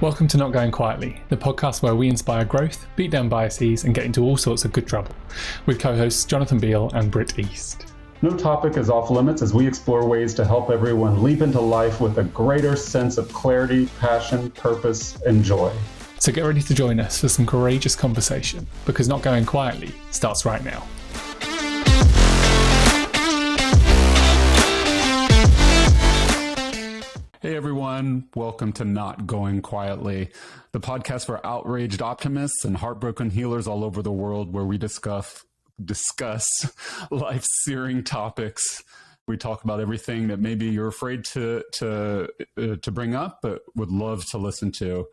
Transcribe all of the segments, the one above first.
Welcome to Not Going Quietly, the podcast where we inspire growth, beat down biases, and get into all sorts of good trouble, with co-hosts Jonathan Beal and Britt East. No topic is off limits as we explore ways to help everyone leap into life with a greater sense of clarity, passion, purpose, and joy. So get ready to join us for some courageous conversation, because Not Going Quietly starts right now. Hey everyone, welcome to Not Going Quietly, the podcast for outraged optimists and heartbroken healers all over the world, where we discuss life's searing topics. We talk about everything that maybe you're afraid to bring up, but would love to listen to.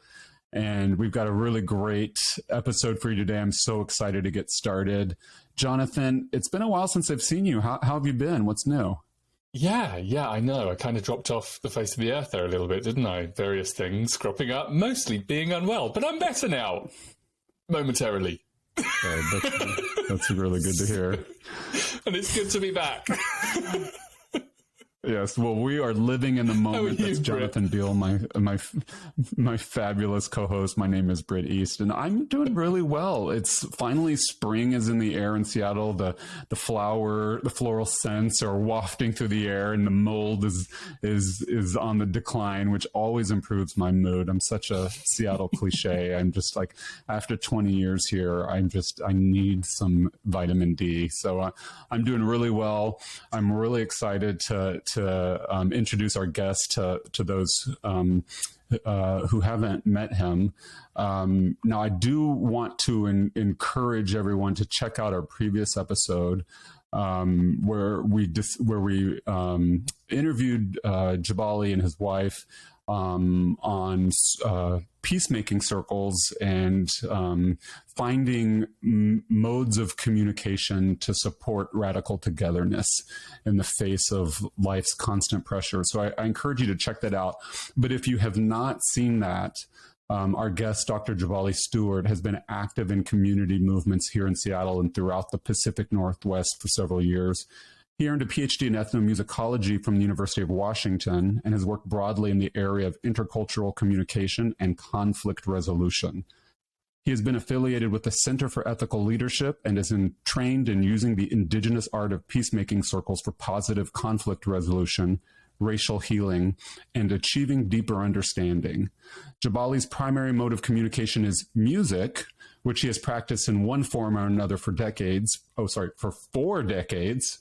And we've got a really great episode for you today. I'm so excited to get started. Jonathan, it's been a while since I've seen you. How have you been? What's new? Yeah, I know. I kind of dropped off the face of the earth there a little bit, didn't I? Various things cropping up, mostly being unwell, but I'm better now, momentarily. That's really good to hear. And it's good to be back. Yes, well, we are living in the moment. That's Jonathan Beal, my fabulous co-host. My name is Britt East, and I'm doing really well. It's finally spring is in the air in Seattle. The floral scents are wafting through the air, and the mold is on the decline, which always improves my mood. I'm such a Seattle cliche. I'm just like, after 20 years here, I need some vitamin D. So I'm doing really well. I'm really excited to introduce our guest to those who haven't met him. Now, I do want to encourage everyone to check out our previous episode where we interviewed Jabali and his wife on peacemaking circles and finding modes of communication to support radical togetherness in the face of life's constant pressure. So I encourage you to check that out. But if you have not seen that, our guest, Dr. Jabali Stewart, has been active in community movements here in Seattle and throughout the Pacific Northwest for several years. He earned a PhD in ethnomusicology from the University of Washington and has worked broadly in the area of intercultural communication and conflict resolution. He has been affiliated with the Center for Ethical Leadership and is trained in using the indigenous art of peacemaking circles for positive conflict resolution, racial healing, and achieving deeper understanding. Jabali's primary mode of communication is music, which he has practiced in one form or another for 4 decades.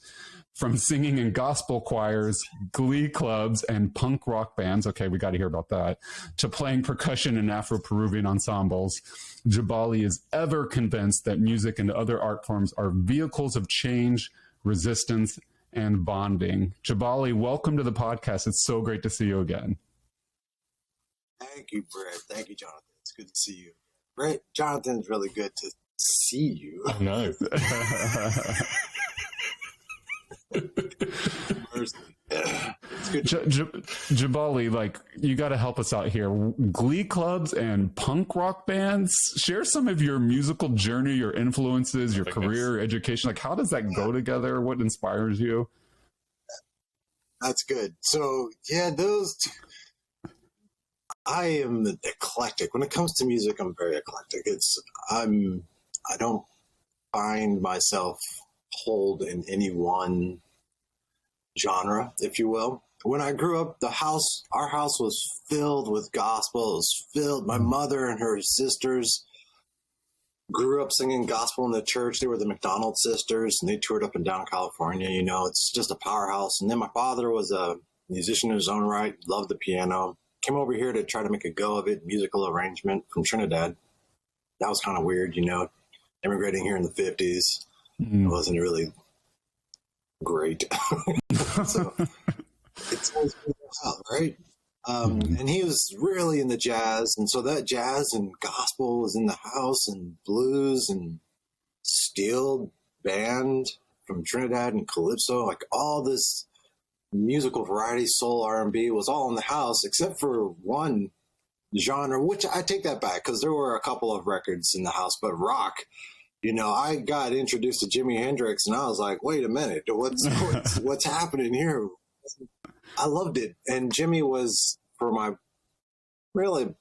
From singing in gospel choirs, glee clubs, and punk rock bands, okay, we got to hear about that, to playing percussion in Afro-Peruvian ensembles, Jabali is ever convinced that music and other art forms are vehicles of change, resistance, and bonding. Jabali, welcome to the podcast. It's so great to see you again. Thank you, Britt. Thank you, Jonathan. It's good to see you. Britt, Jonathan's really good to see you. I know. Jabali, like, you got to help us out here. Glee clubs and punk rock bands. Share some of your musical journey, your influences, your career, education. Like, how does that go together? What inspires you? That's good. So, yeah, I am eclectic. When it comes to music, I'm very eclectic. I don't find myself hold in any one genre, if you will. When I grew up, our house was filled with gospel. It was filled. My mother and her sisters grew up singing gospel in the church. They were the McDonald sisters, and they toured up and down California. You know, it's just a powerhouse. And then my father was a musician in his own right, loved the piano. Came over here to try to make a go of it, musical arrangement from Trinidad. That was kind of weird, you know, immigrating here in the 50s. It wasn't really great. So it's always been out, right? And he was really into jazz. And so that jazz and gospel was in the house, and blues and steel band from Trinidad and Calypso, like all this musical variety, soul, R&B was all in the house, except for one genre, which I take that back because there were a couple of records in the house, but rock. You know, I got introduced to Jimi Hendrix, and I was like, wait a minute, what's happening here? I loved it. And Jimmy was, for my really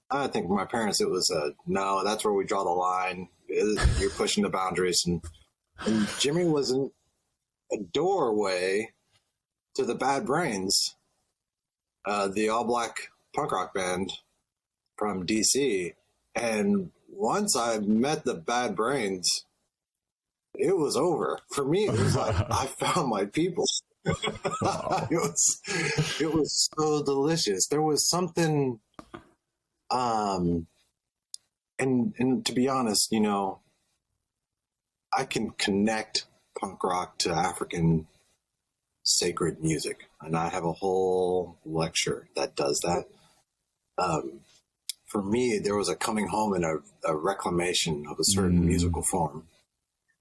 I think for my parents, it was no, that's where we draw the line. You're pushing the boundaries. And Jimmy wasn't a doorway to the Bad Brains, the all-black punk rock band from DC. And once I met the Bad Brains, it was over. For me, it was like I found my people. Wow. It was so delicious. There was something, and to be honest, you know, I can connect punk rock to African sacred music, and I have a whole lecture that does that. For me, there was a coming home and a reclamation of a certain musical form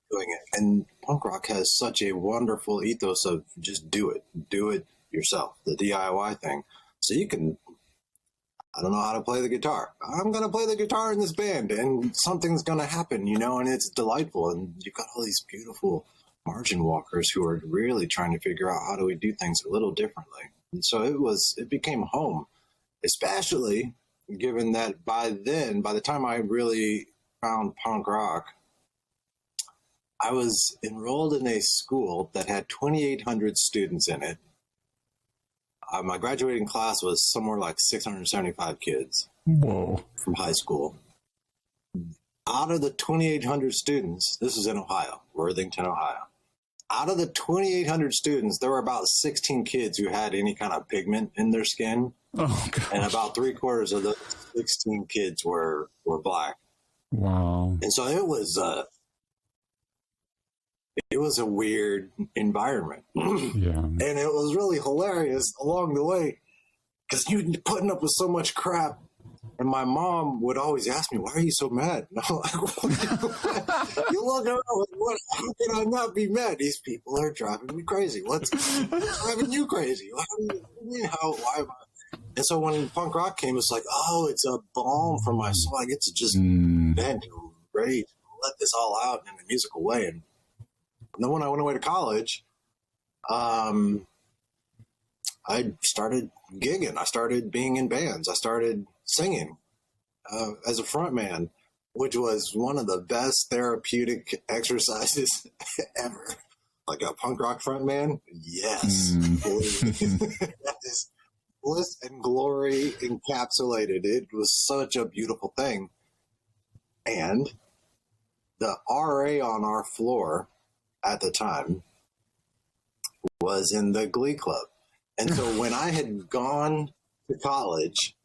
doing it. And punk rock has such a wonderful ethos of just do it yourself, the DIY thing. So you can, I don't know how to play the guitar. I'm going to play the guitar in this band and something's going to happen, you know, and it's delightful. And you've got all these beautiful margin walkers who are really trying to figure out how do we do things a little differently. And so it became home, especially given that by the time I really found punk rock, I was enrolled in a school that had 2,800 students in it. My graduating class was somewhere like 675 kids. Whoa. From high school. Out of the 2,800 students, this was in Ohio, Worthington, Ohio. Out of the 2,800 students, there were about 16 kids who had any kind of pigment in their skin. Oh, gosh. And about 3/4 of those 16 kids were black. Wow. And so it was a weird environment. Yeah. And it was really hilarious along the way because you're putting up with so much crap. And my mom would always ask me, why are you so mad? And I'm like, you look around, like, how can I not be mad? These people are driving me crazy. What's driving you crazy? Why am I? And so when punk rock came, it's like, oh, it's a balm for my soul. I get to just vent and rage, let this all out in a musical way. And then when I went away to college, I started gigging. I started being in bands. I started singing as a front man, which was one of the best therapeutic exercises ever. Like a punk rock front man? Yes. That is bliss and glory encapsulated. It was such a beautiful thing. And the RA on our floor at the time was in the Glee Club. And so when I had gone to college,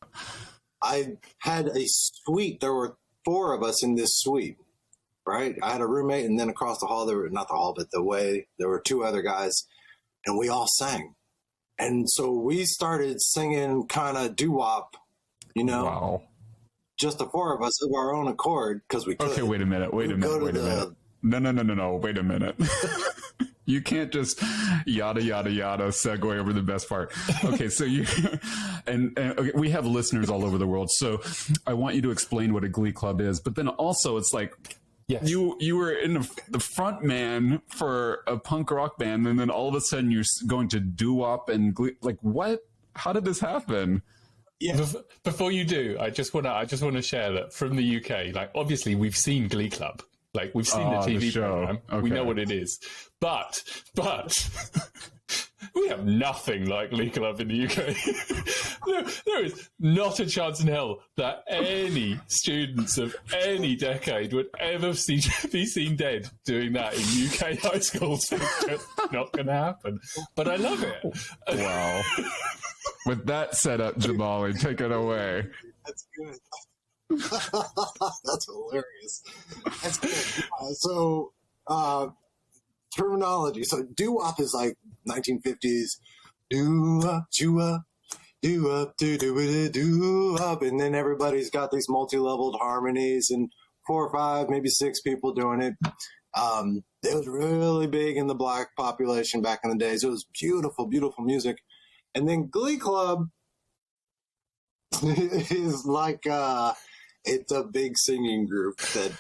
I had a suite. There were 4 of us in this suite, right? I had a roommate, and then across the hall, there were 2 other guys, and we all sang. And so we started singing kind of doo-wop, you know, Wow. just the 4 of us of our own accord because we could. Okay, wait a minute. No, wait a minute. You can't just yada, yada, yada, segue over the best part. Okay, so okay, we have listeners all over the world, so I want you to explain what a Glee Club is, but then also it's like, yes. You were in the front man for a punk rock band, and then all of a sudden you're going to doo-wop and Glee. Like, what? How did this happen? Yeah. Before you do, I just want to share that from the UK, like, obviously we've seen Glee Club. Like, we've seen the TV program. Okay. We know what it is. But we have nothing like Glee Club in the UK. there is not a chance in hell that any students of any decade would ever be seen dead doing that in UK high schools. It's just not going to happen. But I love it. Wow. With that setup, Jabali, take it away. That's good. That's hilarious. That's good. Terminology. So doo-wop is like 1950s. Doo-wop, doo-wop, doo-wop, doo-wop, and then everybody's got these multi-leveled harmonies and 4 or 5, maybe 6 people doing it. It was really big in the black population back in the days. It was beautiful, beautiful music. And then Glee Club is like it's a big singing group that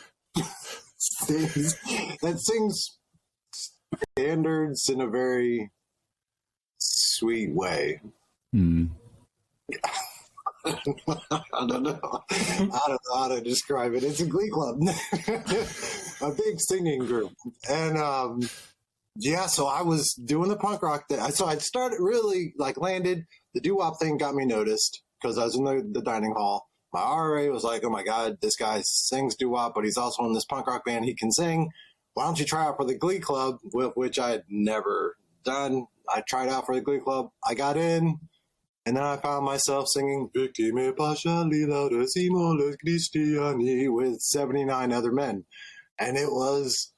sings standards in a very sweet way. I don't know how to describe it. It's a glee club, a big singing group. And yeah, so I was doing the punk rock thing. So I started really landed. The doo-wop thing got me noticed because I was in the dining hall. My RA was like, oh my God, this guy sings doo-wop, but he's also in this punk rock band. He can sing. Why don't you try out for the glee club, which I had never done. I tried out for the glee club. I got in. And then I found myself singing Victime partially laudasimolo Christiani with 79 other men. And it was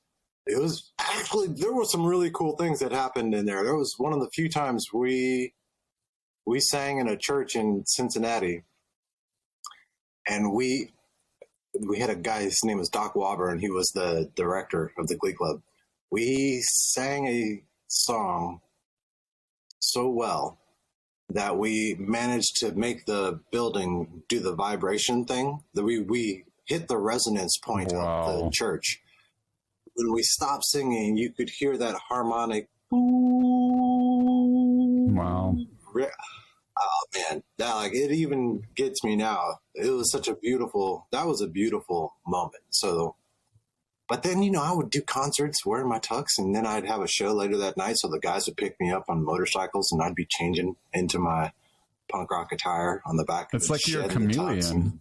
actually, there were some really cool things that happened in there. There was one of the few times we sang in a church in Cincinnati. And we had a guy, his name was Doc Wobber, and he was the director of the Glee Club. We sang a song so well that we managed to make the building do the vibration thing. That we hit the resonance point of the church. When we stopped singing, you could hear that harmonic. Wow. Oh man, that it even gets me now. It was that was a beautiful moment. So, but then, I would do concerts wearing my tux, and then I'd have a show later that night. So the guys would pick me up on motorcycles, and I'd be changing into my punk rock attire on the back. It's like you're a chameleon.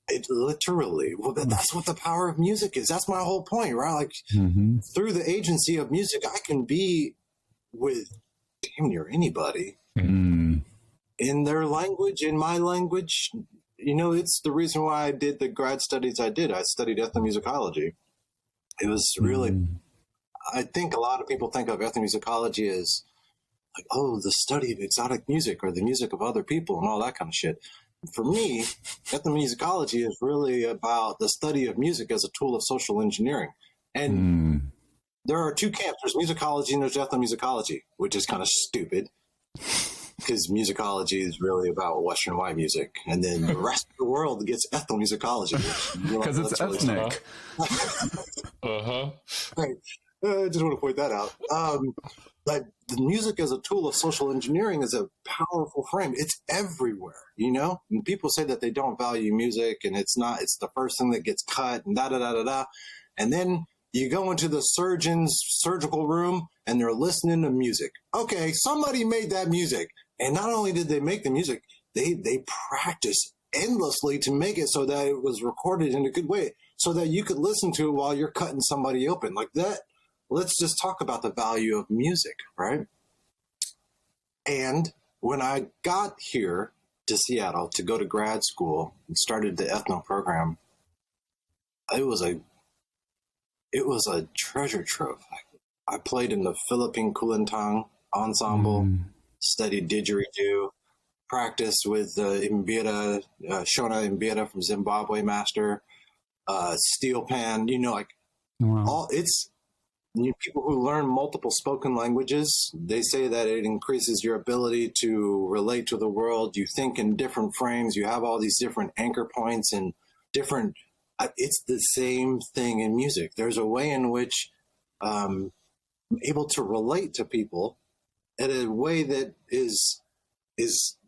It literally, that's what the power of music is. That's my whole point, right? Through the agency of music, I can be with damn near anybody in their language, in my language. It's the reason why I did the grad studies I did. I studied ethnomusicology. It was really, I think a lot of people think of ethnomusicology as like, oh, the study of exotic music or the music of other people and all that kind of shit. For me, ethnomusicology is really about the study of music as a tool of social engineering. And there are two camps. There's musicology and there's ethnomusicology, which is kind of stupid because musicology is really about Western white music. And then the rest of the world gets ethnomusicology. Because it's ethnic. Right. I just want to point that out. But the music as a tool of social engineering is a powerful frame. It's everywhere, And people say that they don't value music and it's the first thing that gets cut and da-da-da-da-da. And then you go into the surgeon's surgical room and they're listening to music. Okay, somebody made that music. And not only did they make the music, they practiced endlessly to make it so that it was recorded in a good way so that you could listen to it while you're cutting somebody open. Like that. Let's just talk about the value of music, right? And when I got here to Seattle to go to grad school and started the ethno program, it was a treasure trove. I played in the Philippine Kulintang ensemble, studied didgeridoo, practiced with Mbira, Shona Mbira from Zimbabwe master, steel pan, people who learn multiple spoken languages, they say that it increases your ability to relate to the world. You think in different frames. You have all these different anchor points and different. It's the same thing in music. There's a way in which I'm able to relate to people in a way that is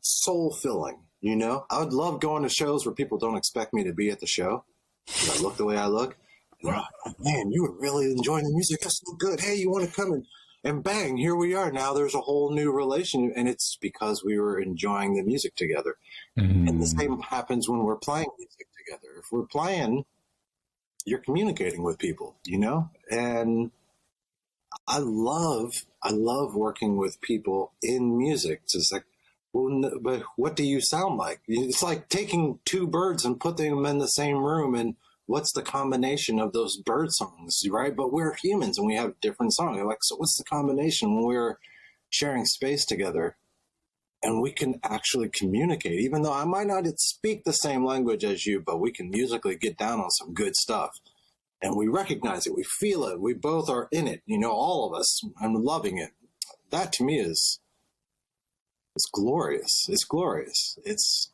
soul filling. I would love going to shows where people don't expect me to be at the show. I look the way I look. Man, you were really enjoying the music. That's so good. Hey, you want to come and bang, here we are. Now there's a whole new relation, and it's because we were enjoying the music together. And the same happens when we're playing music together. If we're playing, you're communicating with people, And I love working with people in music. It's just like, well, but what do you sound like? It's like taking two birds and putting them in the same room and what's the combination of those bird songs, right? But we're humans and we have different songs. Like, so what's the combination when we're sharing space together and we can actually communicate, even though I might not speak the same language as you, but we can musically get down on some good stuff and we recognize it. We feel it. We both are in it, all of us. I'm loving it. That to me it's glorious. It's glorious. It's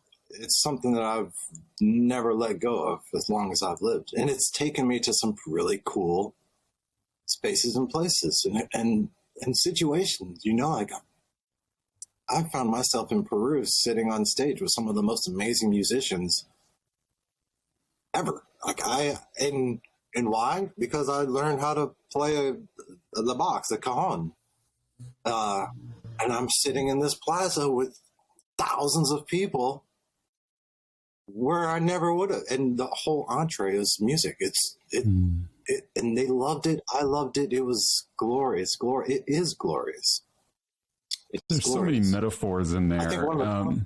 something that I've never let go of as long as I've lived. And it's taken me to some really cool spaces and places and situations, like I found myself in Peru sitting on stage with some of the most amazing musicians ever. And why? Because I learned how to play the box, the cajon. And I'm sitting in this plaza with thousands of people where I never would have. And the whole entree is music. And they loved it. I loved it. It was glorious. It is glorious. There's so many metaphors in there. I think one of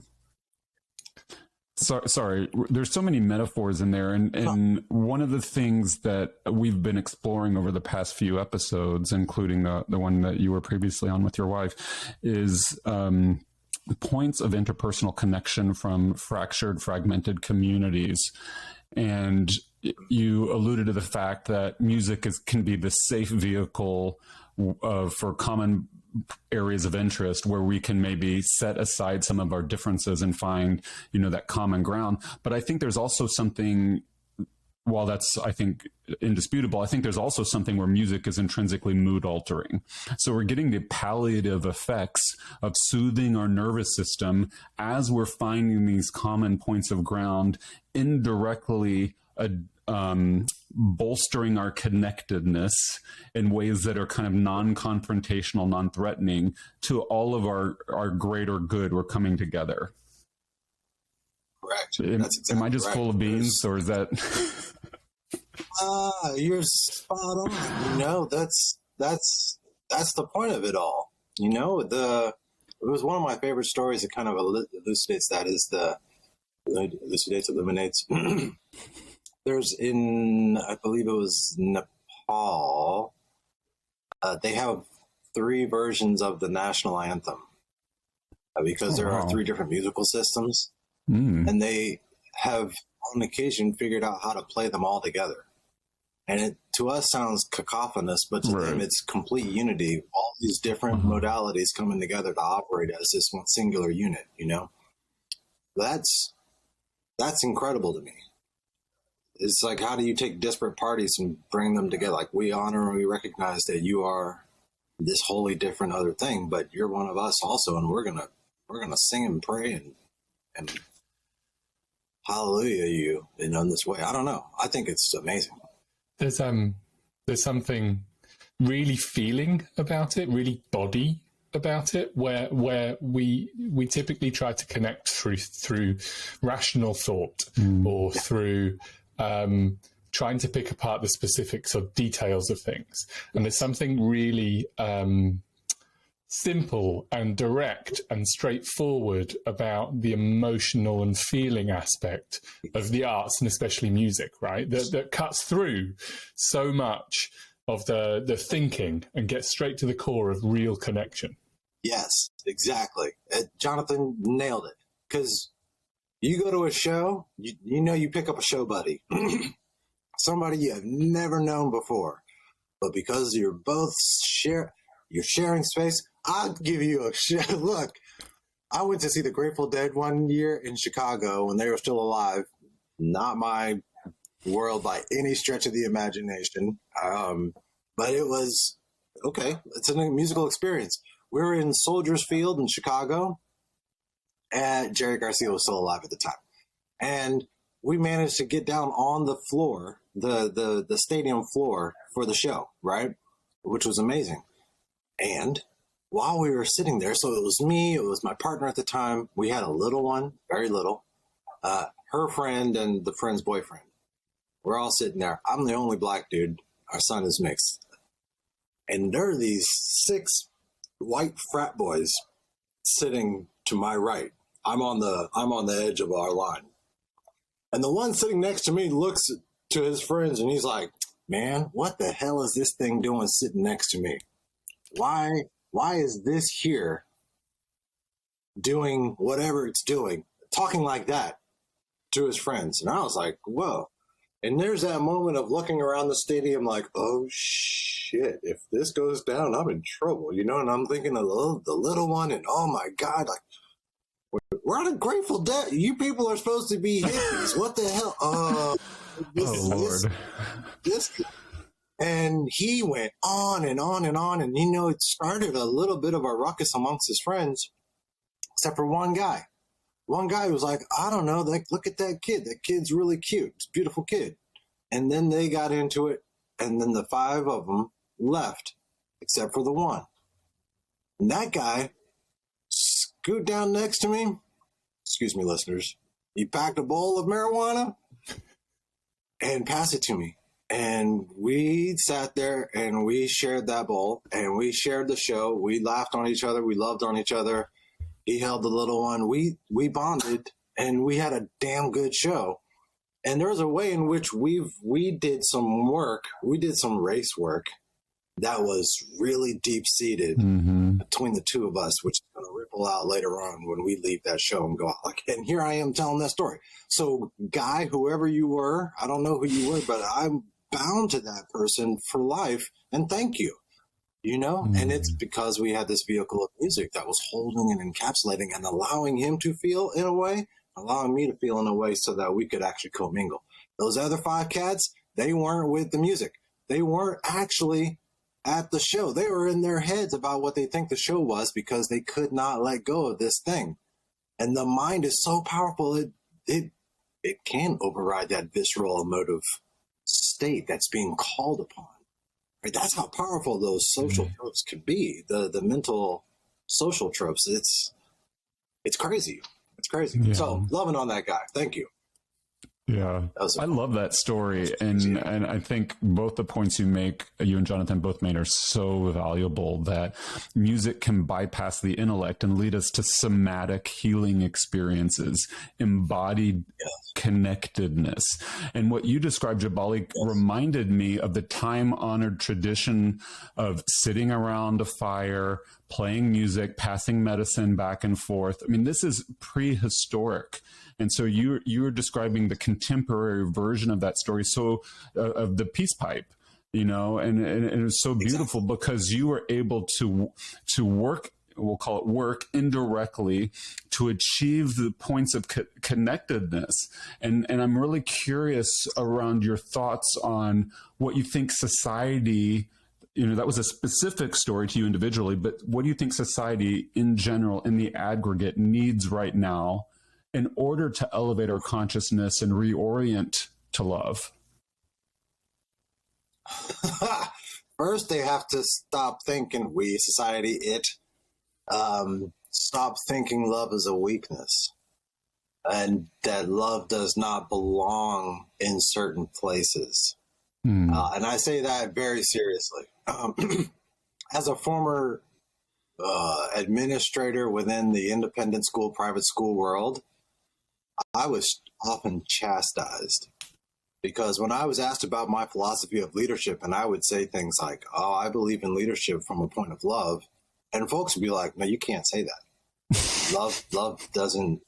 Sorry, there's so many metaphors in there. And one of the things that we've been exploring over the past few episodes, including the one that you were previously on with your wife, is points of interpersonal connection from fractured, fragmented communities. And you alluded to the fact that music can be the safe vehicle for common areas of interest where we can maybe set aside some of our differences and find, that common ground. But I think there's also something, while that's, I think, indisputable, I think there's also something where music is intrinsically mood altering. So we're getting the palliative effects of soothing our nervous system as we're finding these common points of ground, indirectly bolstering our connectedness in ways that are kind of non-confrontational, non-threatening to all of our greater good. We're coming together. Correct. Am I just full of beans, or is that? You're spot on. That's the point of it all. It was one of my favorite stories that kind of elucidates that, is illuminates. There's I believe it was Nepal, they have 3 versions of the national anthem because there are 3 different musical systems, and they have on occasion figured out how to play them all together. And it, to us, sounds cacophonous, but to them it's complete unity. All these different modalities coming together to operate as this one singular unit, That's incredible to me. It's like, how do you take disparate parties and bring them together? Like, we honor and we recognize that you are this wholly different other thing, but you're one of us also, and we're gonna sing and pray and hallelujah you in this way. I don't know. I think it's amazing. There's something really feeling about it, really body about it, where we typically try to connect through rational thought or through trying to pick apart the specifics or details of things. And there's something really simple and direct and straightforward about the emotional and feeling aspect of the arts, and especially music, right? That cuts through so much of the thinking and gets straight to the core of real connection. Yes, exactly. Jonathan nailed it. Because you go to a show, you pick up a show buddy, somebody you have never known before, but because you're both you're sharing space, I'll give you a show. Look, I went to see the Grateful Dead one year in Chicago when they were still alive. Not my world by any stretch of the imagination, but it was okay. It's a musical experience. We were in Soldiers Field in Chicago. And Jerry Garcia was still alive at the time. And we managed to get down on the floor, the stadium floor for the show, right? Which was amazing. And while we were sitting there, so it was me, it was my partner at the time. We had a little one, very little, her friend and the friend's boyfriend. We're all sitting there. I'm the only black dude. Our son is mixed. And there are these 6 white frat boys sitting to my right. I'm on the edge of our line. And the one sitting next to me looks to his friends and he's like, man, what the hell is this thing doing sitting next to me? Why is this here doing whatever it's doing, talking like that to his friends? And I was like, whoa. And there's that moment of looking around the stadium like, oh shit, if this goes down, I'm in trouble, and I'm thinking of the little one, and oh my God, like, we're on a Grateful Dead. You people are supposed to be hippies. What the hell? Lord. And he went on and on and on. And, it started a little bit of a ruckus amongst his friends. except for one guy. One guy was like, I don't know, like, look at that kid. That kid's really cute. It's a beautiful kid. And then they got into it, and then the 5 of them left, except for the one. And that guy scoot down next to me. Excuse me, listeners. He packed a bowl of marijuana and passed it to me. And we sat there and we shared that bowl and we shared the show. We laughed on each other. We loved on each other. He held the little one. We bonded and we had a damn good show. And there's a way in which we did some work. We did some race work that was really deep-seated between the two of us, which is going to ripple out later on when we leave that show and go out. Like, and here I am telling that story. So, guy, whoever you were, I don't know who you were, but I'm bound to that person for life, and thank you. You know? And it's because we had this vehicle of music that was holding and encapsulating and allowing him to feel in a way, allowing me to feel in a way so that we could actually commingle. Those other 5 cats, they weren't with the music. They weren't actually at the show. They were in their heads about what they think the show was because they could not let go of this thing. And the mind is so powerful, it can override that visceral emotive state that's being called upon. Right? That's how powerful those social tropes can be. The mental social tropes. It's crazy. It's crazy. Yeah. So loving on that guy. Thank you. Yeah, I love that story. And I think both the points you and Jonathan both made are so valuable, that music can bypass the intellect and lead us to somatic healing experiences, embodied connectedness. And what you described, Jabali, reminded me of the time-honored tradition of sitting around a fire, playing music, passing medicine back and forth. I mean, this is prehistoric. And so you were describing the contemporary version of that story, so of the peace pipe, you know, and it was so beautiful because you were able to work, we'll call it work, indirectly to achieve the points of connectedness. And I'm really curious around your thoughts on what you think society, you know, that was a specific story to you individually, but what do you think society in general, in the aggregate, needs right now in order to elevate our consciousness and reorient to love? First, they have to stop thinking, we, society, stop thinking love is a weakness and that love does not belong in certain places. And I say that very seriously. As a former administrator within the independent school, private school world, I was often chastised because when I was asked about my philosophy of leadership, and I would say things like, oh, I believe in leadership from a point of love. And folks would be like, no, you can't say that. Love doesn't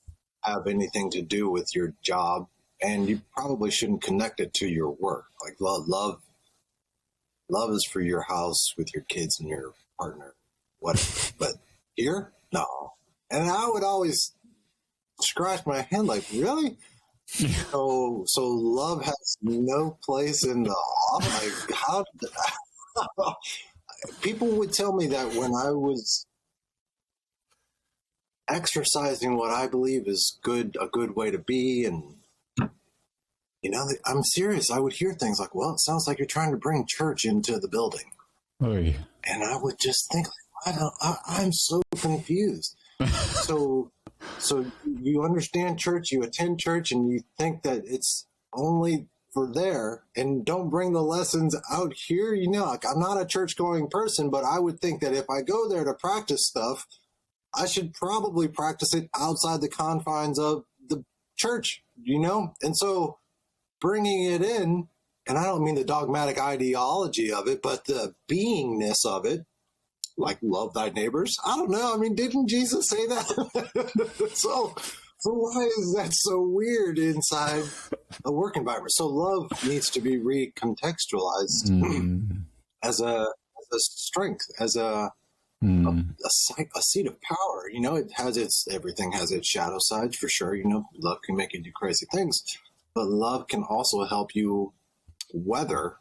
have anything to do with your job, and you probably shouldn't connect it to your work. Like love is for your house with your kids and your partner, whatever. But here, no. And I would always scratch my head like, really? So love has no place in the office? Like, how did people would tell me that when I was exercising what I believe is a good way to be, and you know, I'm serious. I would hear things like, well, it sounds like you're trying to bring church into the building. Oy. And I would just think, I'm so confused. So you understand church, you attend church, and you think that it's only for there, and don't bring the lessons out here. You know, like, I'm not a church-going person, but I would think that if I go there to practice stuff, I should probably practice it outside the confines of the church, you know? And so bringing it in, and I don't mean the dogmatic ideology of it, but the beingness of it, like love thy neighbors. I don't know. I mean, didn't Jesus say that? So why is that so weird inside a work environment? So love needs to be recontextualized as a strength, as a seat of power. You know, everything has its shadow sides for sure. You know, love can make you do crazy things, but love can also help you weather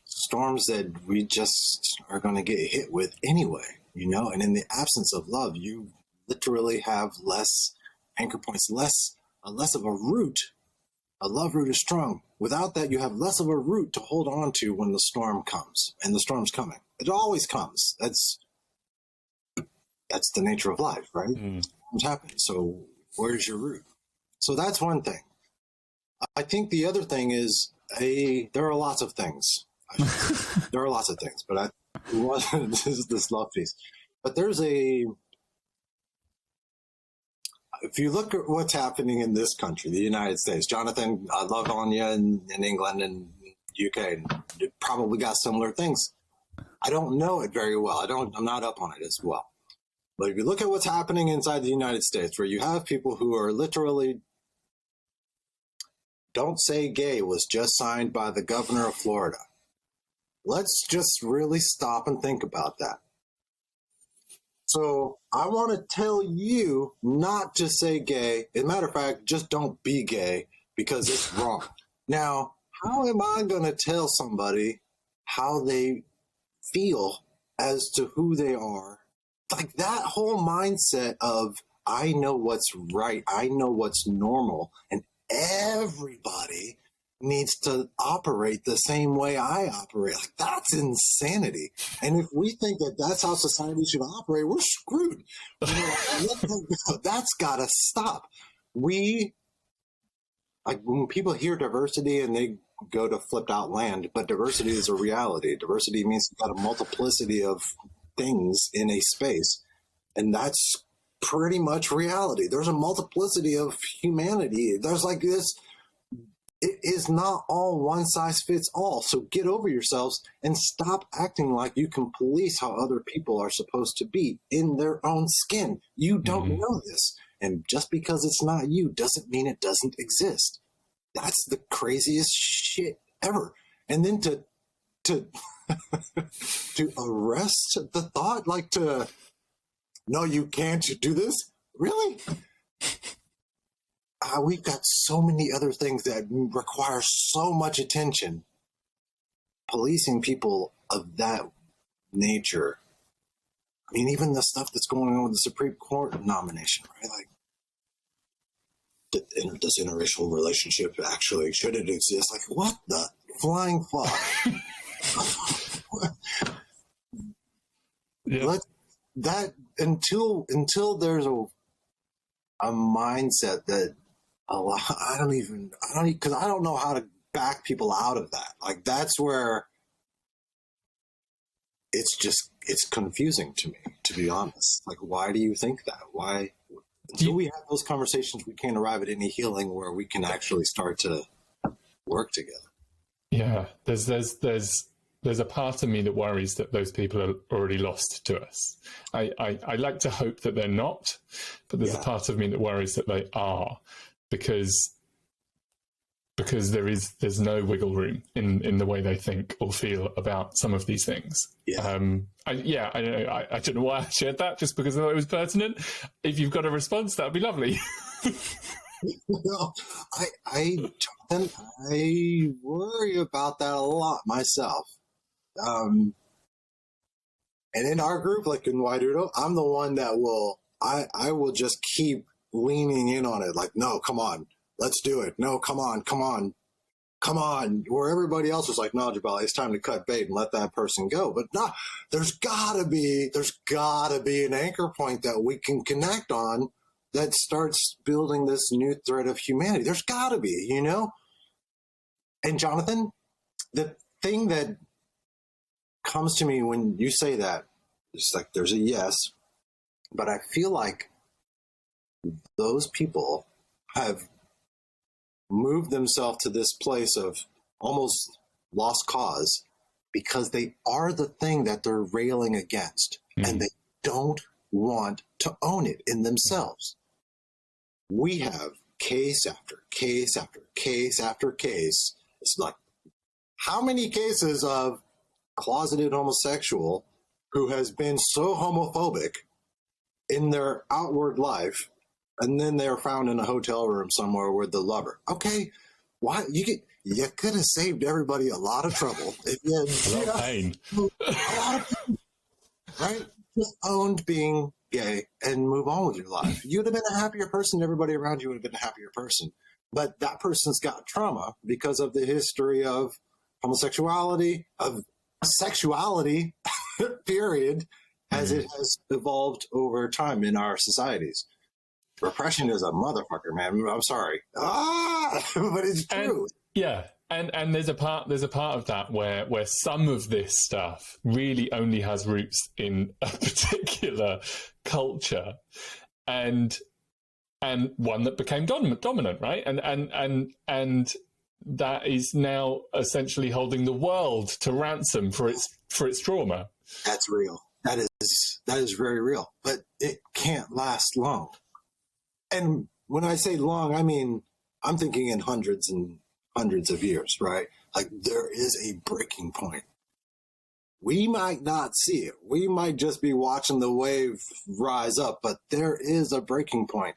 storms that we just are going to get hit with anyway. you know, and in the absence of love, you literally have less anchor points, less of a root. A love root is strong. Without that, you have less of a root to hold on to when the storm comes, and the storm's coming. It always comes. That's the nature of life, right? Storms happen. So where's your root? So that's one thing. I think the other thing is there are lots of things. There are lots of things, but this is this love piece. But if you look at what's happening in this country, the United States, Jonathan, I love on you in England and UK, and you probably got similar things. I don't know it very well. I'm not up on it as well. But if you look at what's happening inside the United States, where you have people who are literally, "Don't Say Gay" was just signed by the governor of Florida. Let's just really stop and think about that. So I want to tell you not to say gay. As a matter of fact, just don't be gay because it's wrong. Now, how am I going to tell somebody how they feel as to who they are? Like that whole mindset of, I know what's right, I know what's normal, and everybody needs to operate the same way I operate. Like, that's insanity. And if we think that that's how society should operate, we're screwed. You know, that's got to stop. When people hear diversity and they go to flipped out land, but diversity is a reality. Diversity means you've got a multiplicity of things in a space, and that's pretty much reality. There's a multiplicity of humanity. There's like this. It is not all one size fits all. So get over yourselves and stop acting like you can police how other people are supposed to be in their own skin. You don't know this. And just because it's not you doesn't mean it doesn't exist. That's the craziest shit ever. And then to to arrest the thought, like no, you can't do this? Really? We've got so many other things that require so much attention. Policing people of that nature. I mean, even the stuff that's going on with the Supreme Court nomination, right? Like, does interracial relationship actually, should it exist? Like, what the flying fuck? Yeah. Until there's a mindset that, I don't because I don't know how to back people out of that. Like, that's where it's confusing to me, to be honest. Like, why do you think that? Why? Until we have those conversations, we can't arrive at any healing where we can actually start to work together. Yeah, there's a part of me that worries that those people are already lost to us. I like to hope that they're not, but there's a part of me that worries that they are, because there's no wiggle room in the way they think or feel about some of these things. Yeah. I don't know. I don't know why I shared that, just because I thought it was pertinent. If you've got a response, that'd be lovely. No, Jonathan, I worry about that a lot myself. And in our group, like in White Udo, I'm the one that I will just keep leaning in on it. Like, no, come on, let's do it. No, come on. Where everybody else was like, no, Jabali, it's time to cut bait and let that person go. But no, there's gotta be an anchor point that we can connect on that starts building this new thread of humanity. There's gotta be, you know? And Jonathan, the thing that comes to me when you say that, it's like there's a yes, but I feel like those people have moved themselves to this place of almost lost cause because they are the thing that they're railing against, and they don't want to own it in themselves. We have case after case after case after case. It's like, how many cases of closeted homosexual who has been so homophobic in their outward life, and then they're found in a hotel room somewhere with the lover? Okay, why you could have saved everybody a lot of trouble. A lot of pain. A lot of pain, right? just owned being gay and move on with your life. You'd have been a happier person. Everybody around you would have been a happier person. But that person's got trauma because of the history of homosexuality, of sexuality, period, as it has evolved over time in our societies. Repression is a motherfucker, man. I'm sorry. But it's true. And there's a part of that where some of this stuff really only has roots in a particular culture, and one that became dominant, right? And that is now essentially holding the world to ransom for its trauma. That's real. That is very real. But it can't last long. And when I say long, I mean I'm thinking in hundreds and hundreds of years, right? Like there is a breaking point. We might not see it. We might just be watching the wave rise up, but there is a breaking point.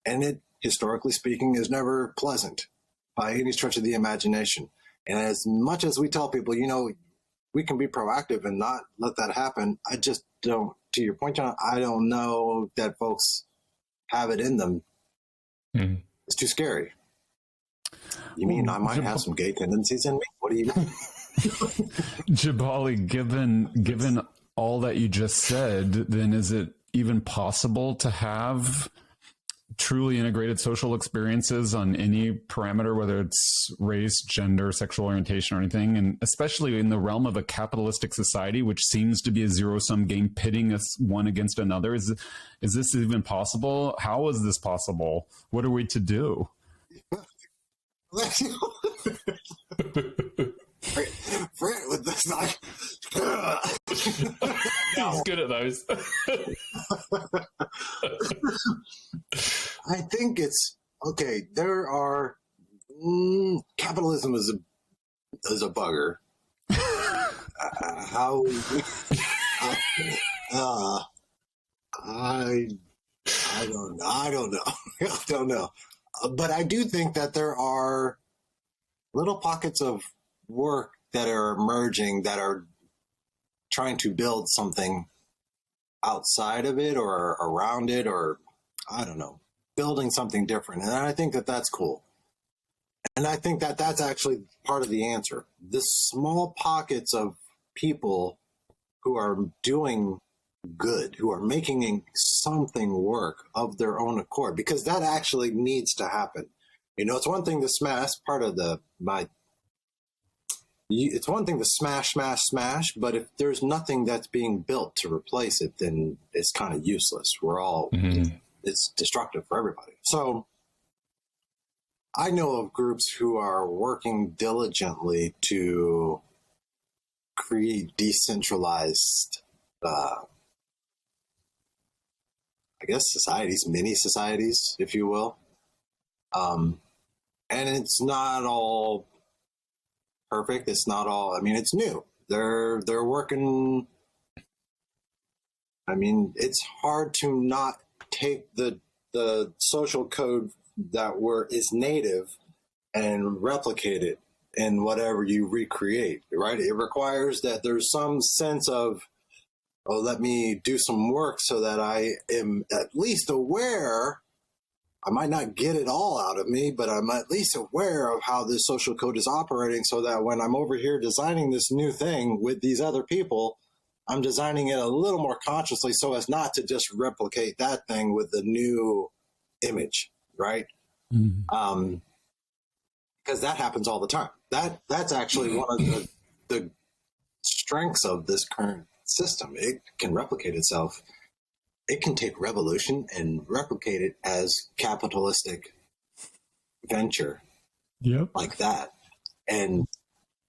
And it, historically speaking, is never pleasant by any stretch of the imagination. And as much as we tell people, we can be proactive and not let that happen, I just don't, to your point, John, I don't know that folks have it in them. Mm. It's too scary. You mean I might have some gay tendencies in me? What do you mean? Jabali, given all that you just said, then is it even possible to have truly integrated social experiences on any parameter, whether it's race, gender, sexual orientation, or anything? And especially in the realm of a capitalistic society, which seems to be a zero-sum game pitting us one against another. Is this even possible? How is this possible? What are we to do? Britt with this, like, he's good at those. I think it's okay. There are capitalism is a bugger. I don't know. But I do think that there are little pockets of work that are emerging that are trying to build something outside of it or around it, or I don't know, building something different. And I think that that's cool. And I think that that's actually part of the answer. The small pockets of people who are doing good, who are making something work of their own accord, because that actually needs to happen. It's one thing to smash, it's one thing to smash, but if there's nothing that's being built to replace it, then it's kind of useless. We're all, it's destructive for everybody. So I know of groups who are working diligently to create decentralized, societies, mini societies, if you will. And it's not all perfect. It's not all, it's new. They're working. It's hard to not take the social code that is native and replicate it in whatever you recreate, right? It requires that there's some sense of, let me do some work so that I am at least aware. I might not get it all out of me, but I'm at least aware of how this social code is operating, so that when I'm over here designing this new thing with these other people, I'm designing it a little more consciously so as not to just replicate that thing with the new image, right? Mm-hmm. Because that happens all the time. That's actually one of the strengths of this current system. It can replicate itself. It can take revolution and replicate it as capitalistic venture, like that, and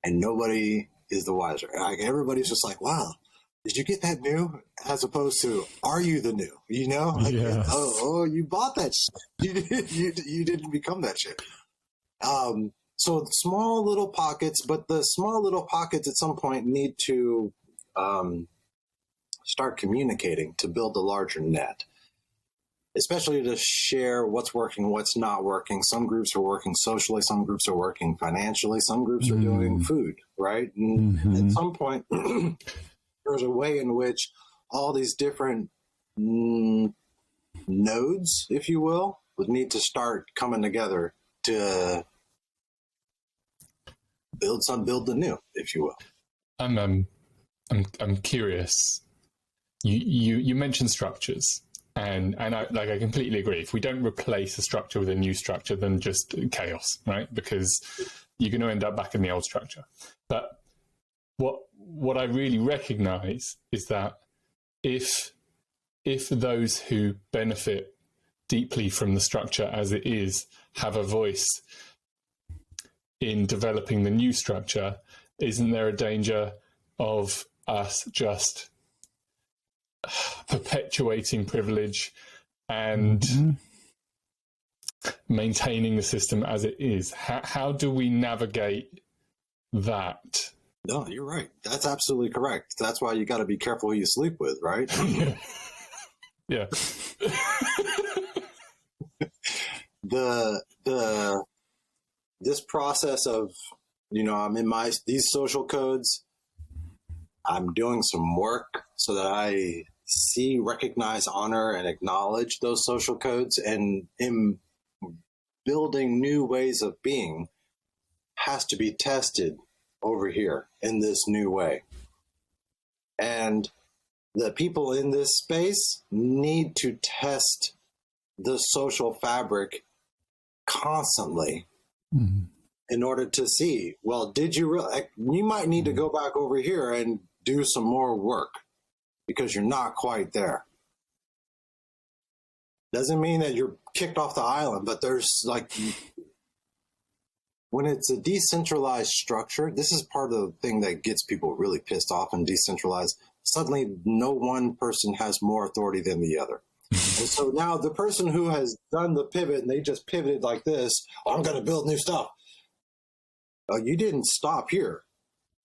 nobody is the wiser. Like, everybody's just like, "Wow, did you get that new?" As opposed to, "Are you the new?" Like, yes. Oh, you bought that shit. You didn't become that shit. So small little pockets, but the small little pockets at some point need to start communicating to build a larger net, especially to share what's working, what's not working. Some groups are working socially, some groups are working financially, some groups are doing food, right? And at some point, there's a way in which all these different nodes, if you will, would need to start coming together to build the new, if you will. I'm curious. You mentioned structures, and I completely agree. If we don't replace a structure with a new structure, then just chaos, right? Because you're going to end up back in the old structure. But what I really recognize is that if those who benefit deeply from the structure as it is have a voice in developing the new structure, isn't there a danger of us just perpetuating privilege and maintaining the system as it is? How do we navigate that? No, you're right. That's absolutely correct. That's why you got to be careful who you sleep with, right? Yeah. This process of, I'm in these social codes. I'm doing some work so that I see, recognize, honor, and acknowledge those social codes, and in building new ways of being has to be tested over here in this new way. And the people in this space need to test the social fabric constantly in order to see, well, did you really, you might need to go back over here and do some more work because you're not quite there. Doesn't mean that you're kicked off the island, but there's when it's a decentralized structure, this is part of the thing that gets people really pissed off and decentralized. Suddenly, no one person has more authority than the other. And so now the person who has done the pivot and they just pivoted like this, I'm going to build new stuff. You didn't stop here.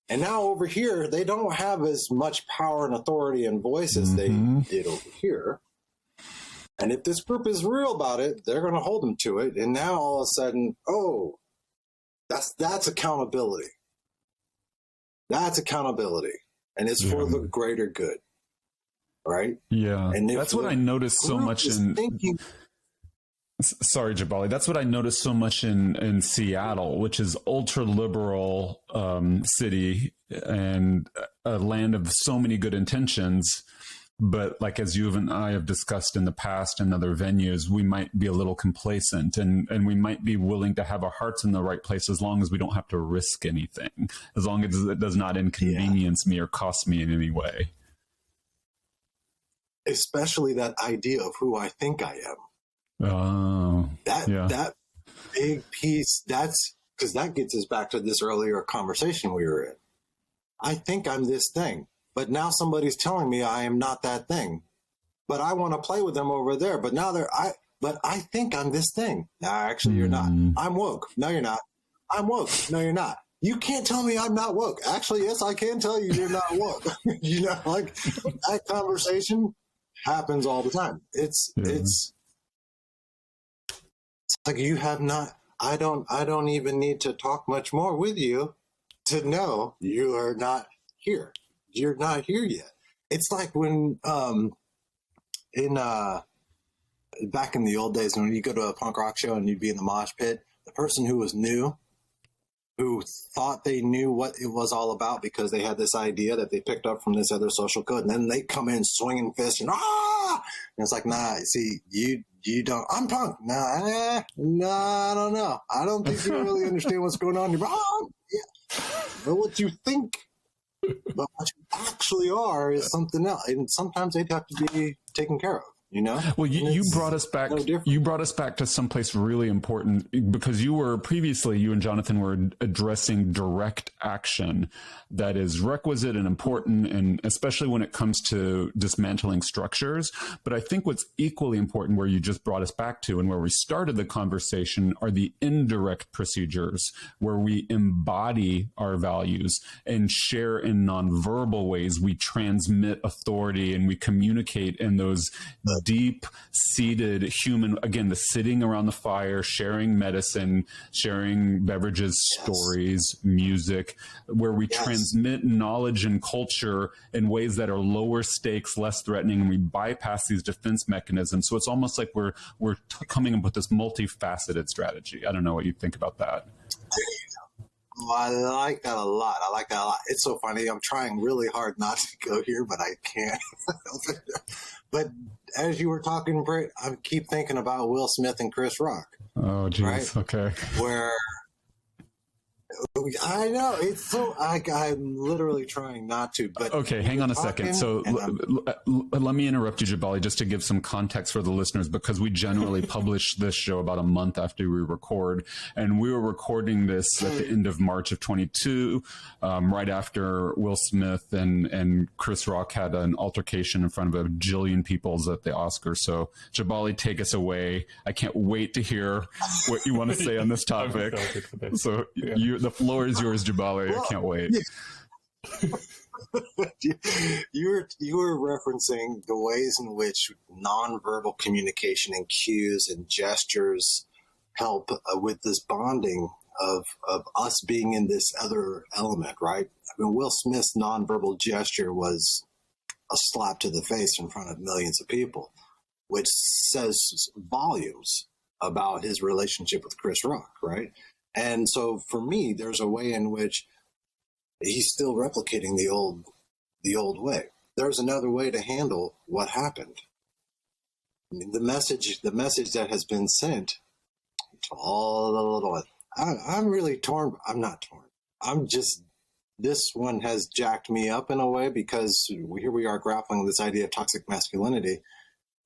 And now over here, they don't have as much power and authority and voice as they did over here. And if this group is real about it, they're going to hold them to it. And now all of a sudden, that's accountability. That's accountability. And it's for the greater good. Right? Yeah. And that's what I noticed so much in... Sorry, Jabali. That's what I noticed so much in Seattle, which is ultra-liberal city and a land of so many good intentions. But like as you and I have discussed in the past in other venues, we might be a little complacent and we might be willing to have our hearts in the right place as long as we don't have to risk anything, as long as it does not inconvenience me or cost me in any way. Especially that idea of who I think I am. Oh, that big piece, that's because that gets us back to this earlier conversation we were in. I think I'm this thing, but now somebody's telling me I am not that thing, but I want to play with them over there. But now but I think I'm this thing. No, actually you're not. I'm woke. No, you're not. I'm woke. No, you're not. You can't tell me I'm not woke. Actually, yes, I can tell you you're not woke. That conversation happens all the time. It's like you have not. I don't even need to talk much more with you to know you are not here. You're not here yet. It's like when back in the old days when you go to a punk rock show and you'd be in the mosh pit, the person who was new, who thought they knew what it was all about because they had this idea that they picked up from this other social code, and then they come in swinging fists and and it's like, nah, see, you don't. I'm punk. Nah, I don't know. I don't think you really understand what's going on. You're wrong. Yeah, know what you think, but what you actually are is something else, and sometimes they'd have to be taken care of. Well, you brought us back. You brought us back to someplace really important because you and Jonathan were addressing direct action that is requisite and important, and especially when it comes to dismantling structures. But I think what's equally important, where you just brought us back to, and where we started the conversation, are the indirect procedures, where we embody our values and share in nonverbal ways. We transmit authority and we communicate in those deep-seated human, again, the sitting around the fire, sharing medicine, sharing beverages, stories, music, where we transmit knowledge and culture in ways that are lower stakes, less threatening, and we bypass these defense mechanisms. So it's almost like we're coming up with this multifaceted strategy. I don't know what you think about that. Oh, I like that a lot. It's so funny. I'm trying really hard not to go here, but I can't. But as you were talking, Britt, I keep thinking about Will Smith and Chris Rock. Oh, geez. Right? Okay. Where I know it's so. I'm literally trying not to. But okay, hang on a second. So let me interrupt you, Jabali, just to give some context for the listeners, because we generally publish this show about a month after we record, and we were recording this at the end of March of 22, right after Will Smith and Chris Rock had an altercation in front of a jillion people at the Oscars. So Jabali, take us away. I can't wait to hear what you want to say on this topic. So the floor is yours, Jabali. I can't wait. You were referencing the ways in which nonverbal communication and cues and gestures help with this bonding of us being in this other element, right? I mean, Will Smith's nonverbal gesture was a slap to the face in front of millions of people, which says volumes about his relationship with Chris Rock, right? And so for me, there's a way in which he's still replicating the old way. There's another way to handle what happened. I mean, the message that has been sent to all the little ones. I'm really torn. I'm not torn. This one has jacked me up in a way, because here we are grappling with this idea of toxic masculinity,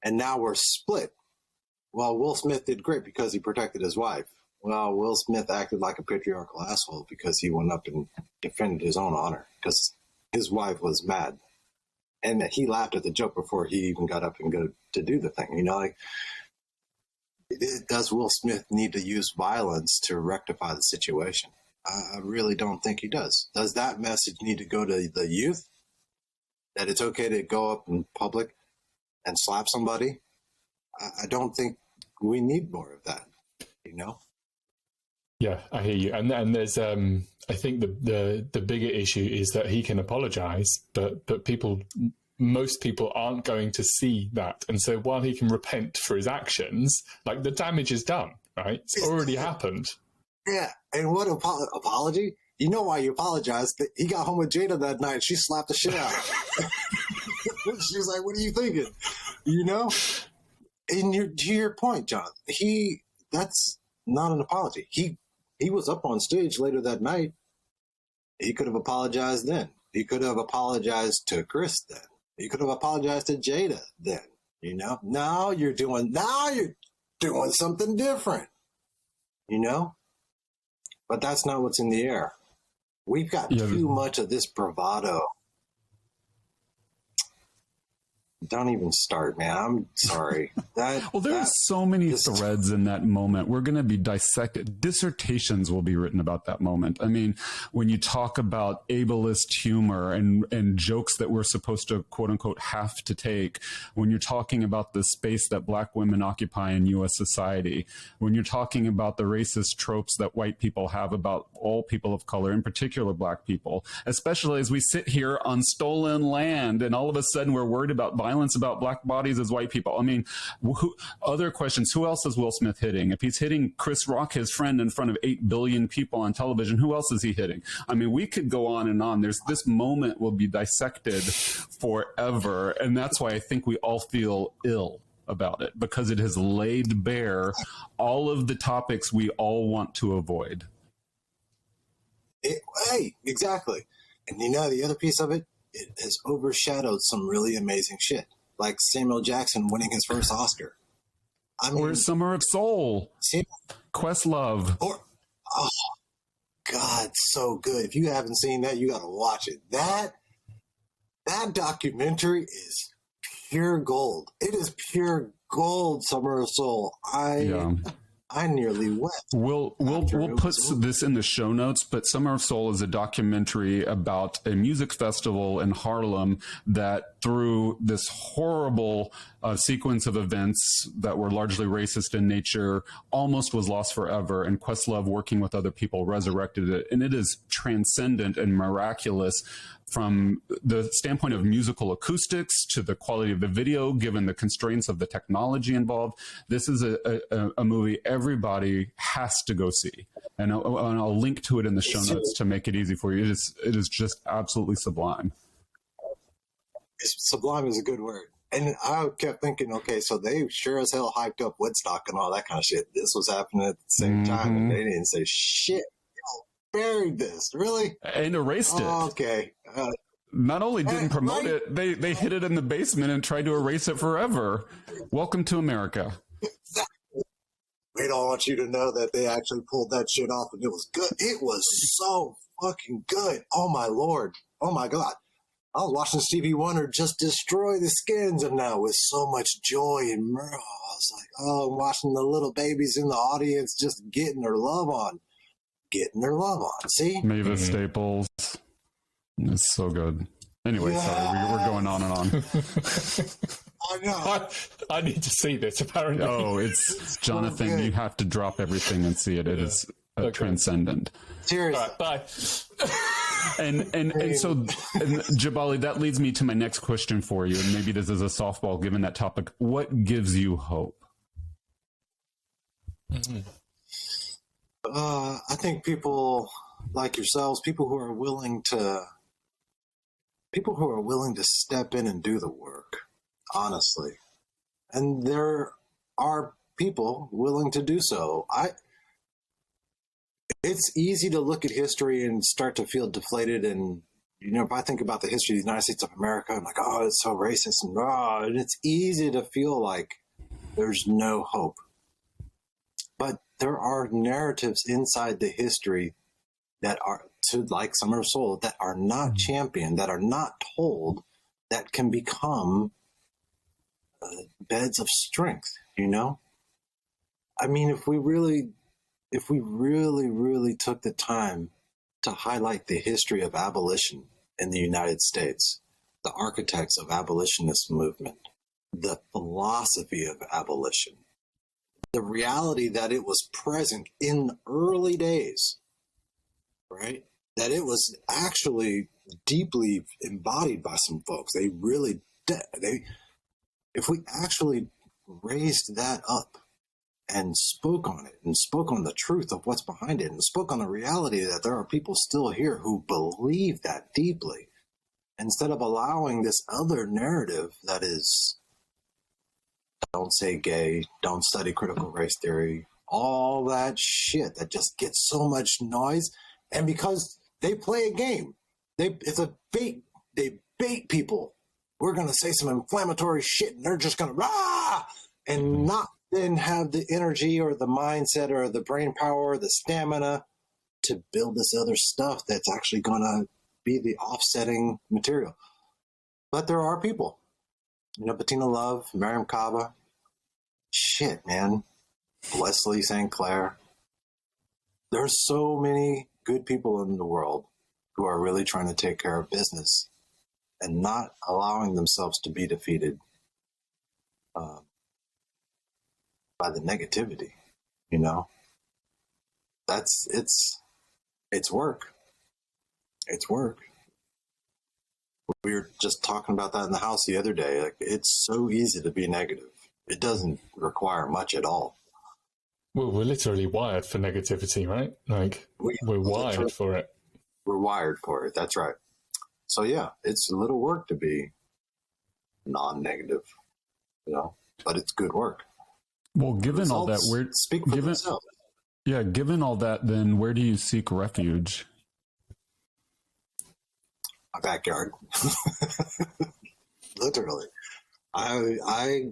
and now we're split. Well, Will Smith did great because he protected his wife. Well, Will Smith acted like a patriarchal asshole because he went up and defended his own honor because his wife was mad. And he laughed at the joke before he even got up and go to do the thing. You know, like, does Will Smith need to use violence to rectify the situation? I really don't think he does. Does that message need to go to the youth? That it's okay to go up in public and slap somebody? I don't think we need more of that, you know? Yeah, I hear you. And there's I think the bigger issue is that he can apologize, but most people aren't going to see that. And so while he can repent for his actions, like, the damage is done, right? It's already happened. Yeah. And what apology? You know why you apologized? He got home with Jada that night. She slapped the shit out of him. She was like, what are you thinking? You know? And to your point, John, that's not an apology. He was up on stage later that night. He could have apologized then. He could have apologized to Chris then. He could have apologized to Jada then. You know? Now you're doing something different. You know? But that's not what's in the air. We've got too much of this bravado. Don't even start, man. I'm sorry. Well, there's so many threads in that moment. We're going to be dissected. Dissertations will be written about that moment. I mean, when you talk about ableist humor and jokes that we're supposed to, quote unquote, have to take, when you're talking about the space that Black women occupy in U.S. society, when you're talking about the racist tropes that white people have about all people of color, in particular Black people, especially as we sit here on stolen land and all of a sudden we're worried about violence about Black bodies as white people. I mean, other questions. Who else is Will Smith hitting? If he's hitting Chris Rock, his friend, in front of 8 billion people on television, who else is he hitting? I mean, we could go on and on. This moment will be dissected forever. And that's why I think we all feel ill about it, because it has laid bare all of the topics we all want to avoid. Hey, exactly. And you know, the other piece of it has overshadowed some really amazing shit, like Samuel Jackson winning his first Oscar. I mean, or Summer of Soul, Questlove. Oh, God, so good. If you haven't seen that, you got to watch it. That documentary is pure gold. It is pure gold, Summer of Soul. I nearly wept. We'll put this in the show notes, but Summer of Soul is a documentary about a music festival in Harlem that through this horrible sequence of events that were largely racist in nature, almost was lost forever. And Questlove, working with other people, resurrected it. And it is transcendent and miraculous from the standpoint of musical acoustics to the quality of the video, given the constraints of the technology involved. This is a movie everybody has to go see. And I'll link to it in the show notes to make it easy for you. It is just absolutely sublime. Sublime is a good word. And I kept thinking, okay, so they sure as hell hyped up Woodstock and all that kind of shit. This was happening at the same time, and they didn't say shit. Buried this, really? And erased it. Okay. Not only didn't promote it, they hid it in the basement and tried to erase it forever. Welcome to America. We don't want you to know that they actually pulled that shit off, and it was good. It was so fucking good. Oh, my Lord. Oh, my God. I was watching Stevie Wonder just destroy the skins, and now with so much joy and mirth. I was like, oh, I'm watching the little babies in the audience just getting their love on. Getting their love on. See? Mavis Staples. It's so good. Anyway, sorry, we're going on and on. I know. I need to see this, apparently. Oh, it's Jonathan. You have to drop everything and see it. It is transcendent. Seriously. All right, bye. And so, Jabali, that leads me to my next question for you. And maybe this is a softball given that topic. What gives you hope? I think people like yourselves, people who are willing to step in and do the work, honestly. And there are people willing to do so. It's easy to look at history and start to feel deflated. And, if I think about the history of the United States of America, I'm like, oh, it's so racist. And it's easy to feel like there's no hope. But there are narratives inside the history that are, like Summer of Soul, that are not championed, that are not told, that can become beds of strength, I mean, if we really, really took the time to highlight the history of abolition in the United States, the architects of abolitionist movement, the philosophy of abolition, the reality that it was present in the early days, right? That it was actually deeply embodied by some folks. They really did. If we actually raised that up and spoke on it and spoke on the truth of what's behind it and spoke on the reality that there are people still here who believe that deeply, instead of allowing this other narrative that is, don't say gay, don't study critical race theory, all that shit that just gets so much noise. And because they play a game, it's a bait. They bait people. We're going to say some inflammatory shit and they're just going to rah and not then have the energy or the mindset or the brain power or the stamina to build this other stuff that's actually going to be the offsetting material. But there are people, Bettina Love, Miriam Kaba, shit, man, Leslie St. Clair. There's so many good people in the world who are really trying to take care of business and not allowing themselves to be defeated by the negativity, it's work. It's work. We were just talking about that in the house the other day. Like, it's so easy to be negative. It doesn't require much at all. Well, we're literally wired for negativity, right? Like, we're wired for it. We're wired for it. That's right. So, yeah, it's a little work to be non-negative, but it's good work. Well, given all that, speak for themselves. Yeah, given all that, then where do you seek refuge? My backyard. Literally. I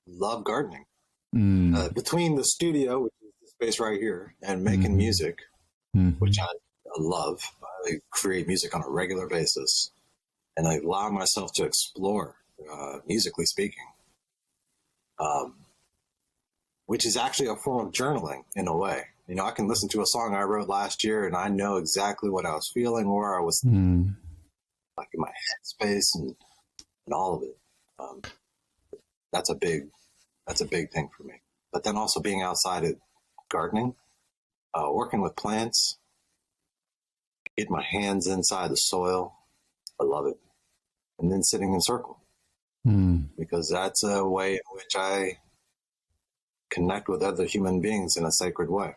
love gardening. Between the studio, which is the space right here, and making music, which I love. I create music on a regular basis, and I allow myself to explore, musically speaking, which is actually a form of journaling in a way. I can listen to a song I wrote last year, and I know exactly what I was feeling, where I was like in my headspace, and and all of it. That's a big thing for me. But then also being outside at gardening, working with plants, get my hands inside the soil. I love it. And then sitting in circle, because that's a way in which I connect with other human beings in a sacred way.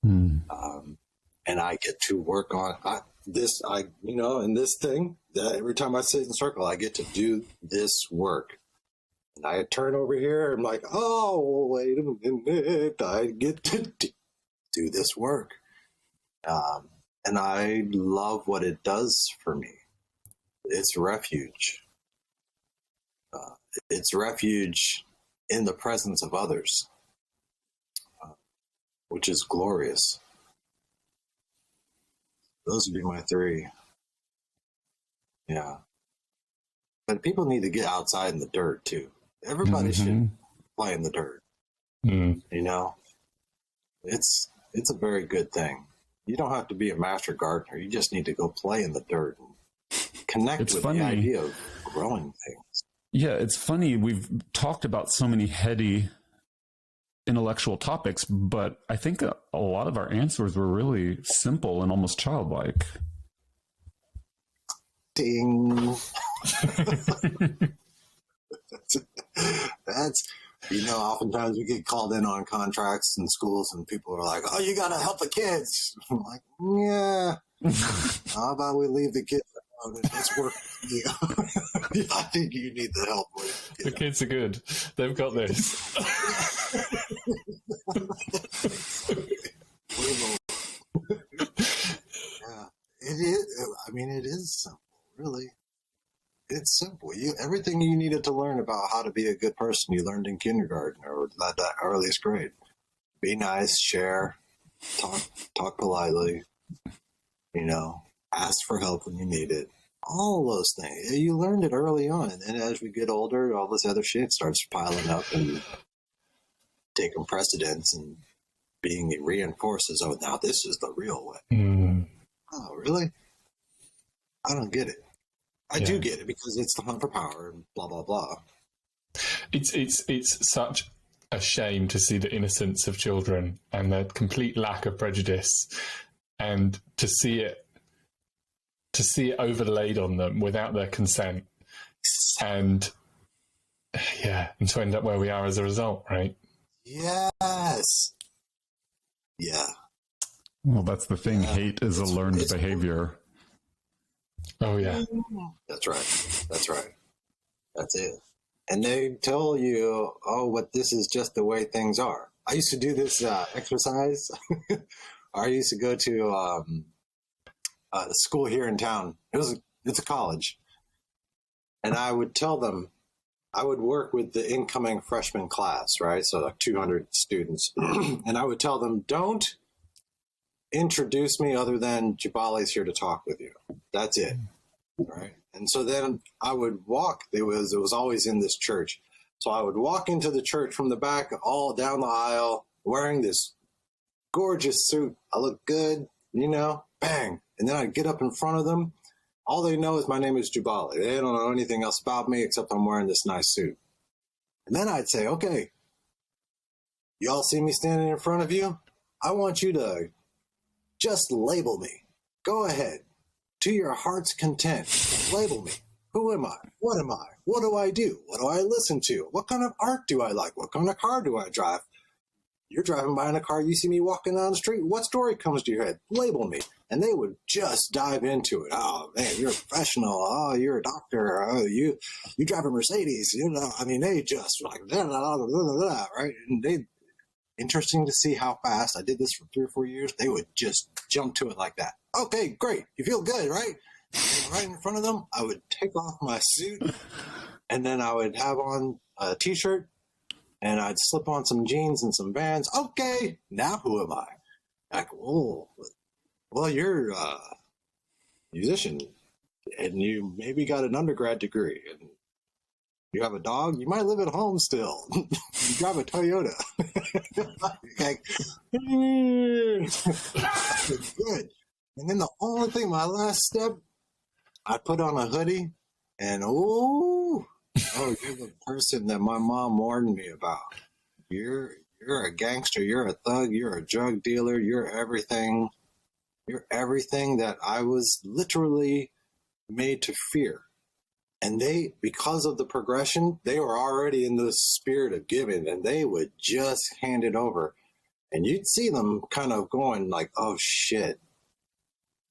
And I get to work on this, in this thing, that every time I sit in circle, I get to do this work. And I turn over here, I'm like, oh, wait a minute, I get to do this work. And I love what it does for me. It's refuge. It's refuge in the presence of others, which is glorious. Those would be my three. Yeah. But people need to get outside in the dirt, too. Everybody should play in the dirt. You know? It's a very good thing. You don't have to be a master gardener. You just need to go play in the dirt and connect with the idea of growing things. Yeah, it's funny. We've talked about so many heady intellectual topics, but I think a lot of our answers were really simple and almost childlike. Ding. That's, oftentimes we get called in on contracts in schools and people are like, oh, you got to help the kids. I'm like, yeah. How about we leave the kids alone and let's work with you? I think you need the help with it. The kids are good. They've got this. Yeah, it is. I mean, it is simple, really. It's simple. Everything you needed to learn about how to be a good person, you learned in kindergarten or that earliest grade. Be nice, share, talk politely, ask for help when you need it. All those things. You learned it early on. And then as we get older, all this other shit starts piling up and taking precedence and being reinforces, oh, now this is the real way. Oh, really? I don't get it. I do get it because it's the hunt for power and blah, blah, blah. It's such a shame to see the innocence of children and their complete lack of prejudice, and to see it overlaid on them without their consent, and to end up where we are as a result, right? Yes. Yeah. Well, that's the thing. Hate is a learned behavior. Oh, yeah. That's right. That's it. And they tell you, this is just the way things are. I used to do this exercise. I used to go to the school here in town. It's a college. And I would tell them, I would work with the incoming freshman class, right? So like 200 students. And I would tell them, don't introduce me other than Jabali's here to talk with you. That's it. Right. And so then I would walk. It was always in this church. So I would walk into the church from the back, all down the aisle, wearing this gorgeous suit. I look good, bang. And then I'd get up in front of them. All they know is my name is Jabali. They don't know anything else about me except I'm wearing this nice suit. And then I'd say, okay, y'all see me standing in front of you? I want you to just label me. Go ahead. To your heart's content. Label me. Who am I? What am I? What do I do? What do I listen to? What kind of art do I like? What kind of car do I drive? You're driving by in a car, you see me walking down the street. What story comes to your head? Label me. And they would just dive into it. Oh, man, you're a professional. Oh, you're a doctor. Oh, you drive a Mercedes. They just like, right? And interesting to see how fast, I did this for 3 or 4 years, they would just jump to it like that. Okay, great. You feel good, right? And right in front of them, I would take off my suit, and then I would have on a T-shirt, and I'd slip on some jeans and some Vans. Okay, now who am I? Like, oh, well, you're a musician, and you maybe got an undergrad degree, and you have a dog. You might live at home still. You drive a Toyota. Like, good. And then the only thing, my last step, I put on a hoodie, and Oh, you're the person that my mom warned me about. You're a gangster. You're a thug. You're a drug dealer. You're everything. You're everything that I was literally made to fear. And they, because of the progression, they were already in the spirit of giving, and they would just hand it over. And you'd see them kind of going like, oh shit,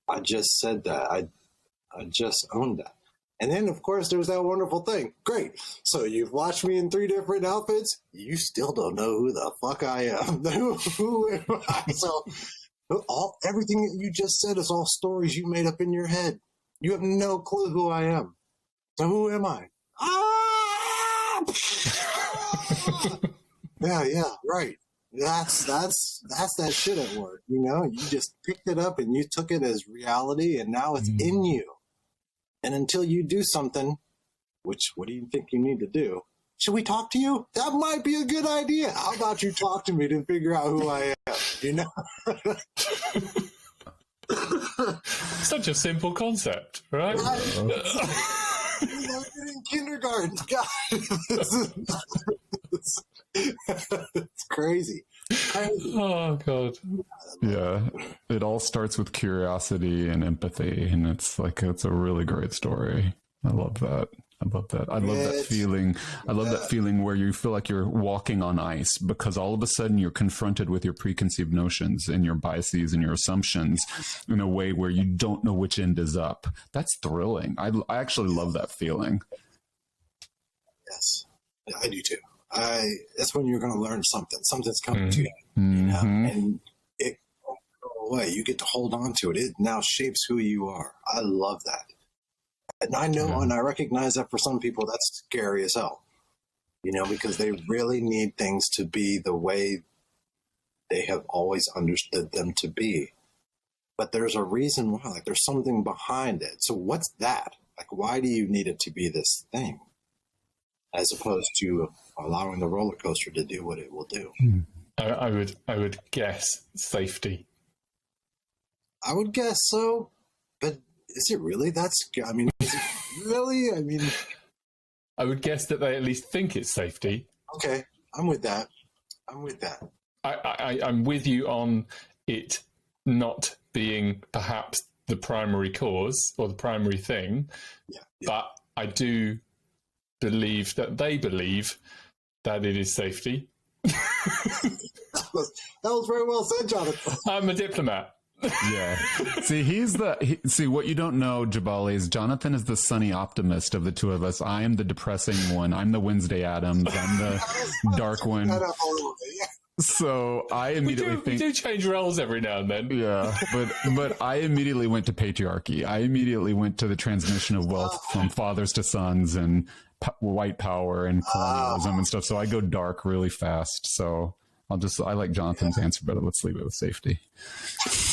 I just said that. I just owned that. And then, of course, there's that wonderful thing. Great. So you've watched me in 3 different outfits. You still don't know who the fuck I am. Who am I? So everything that you just said is all stories you made up in your head. You have no clue who I am. So who am I? Ah! Yeah, right. That's that shit at work. You know, you just picked it up and you took it as reality, and now it's in you. And until you do something, which, what do you think you need to do? Should we talk to you? That might be a good idea. How about you talk to me to figure out who I am? You know? Such a simple concept, right? You know, in kindergarten. God. It's crazy. Oh, God. Yeah, it all starts with curiosity and empathy, and it's a really great story. I love that. I love that feeling. I love that feeling where you feel like you're walking on ice because all of a sudden you're confronted with your preconceived notions and your biases and your assumptions in a way where you don't know which end is up. That's thrilling. I actually love that feeling. Yes, I do too. That's when you're going to learn something. Something's coming to you, you know, and it won't go away. You get to hold on to it. It now shapes who you are. I love that. And I know, and I recognize that for some people, that's scary as hell, you know, because they really need things to be the way they have always understood them to be. But there's a reason why, like there's something behind it. So what's that? Like, why do you need it to be this thing? As opposed to allowing the roller coaster to do what it will do. I would guess safety. I would guess so, but is it really? Is it really? I mean, I would guess that they at least think it's safety. Okay, I'm with that. I'm with you on it not being perhaps the primary cause or the primary thing, but I do believe that they believe that it is safety. That was very well said, Jonathan. I'm a diplomat. Yeah. See, what you don't know, Jabali, is Jonathan is the sunny optimist of the two of us. I am the depressing one. I'm the Wednesday Addams. I'm the dark one. So I immediately we do change roles every now and then. Yeah, but I immediately went to patriarchy. I immediately went to the transmission of wealth from fathers to sons and white power and colonialism and stuff. So I go dark really fast. So I like Jonathan's answer, but let's leave it with safety.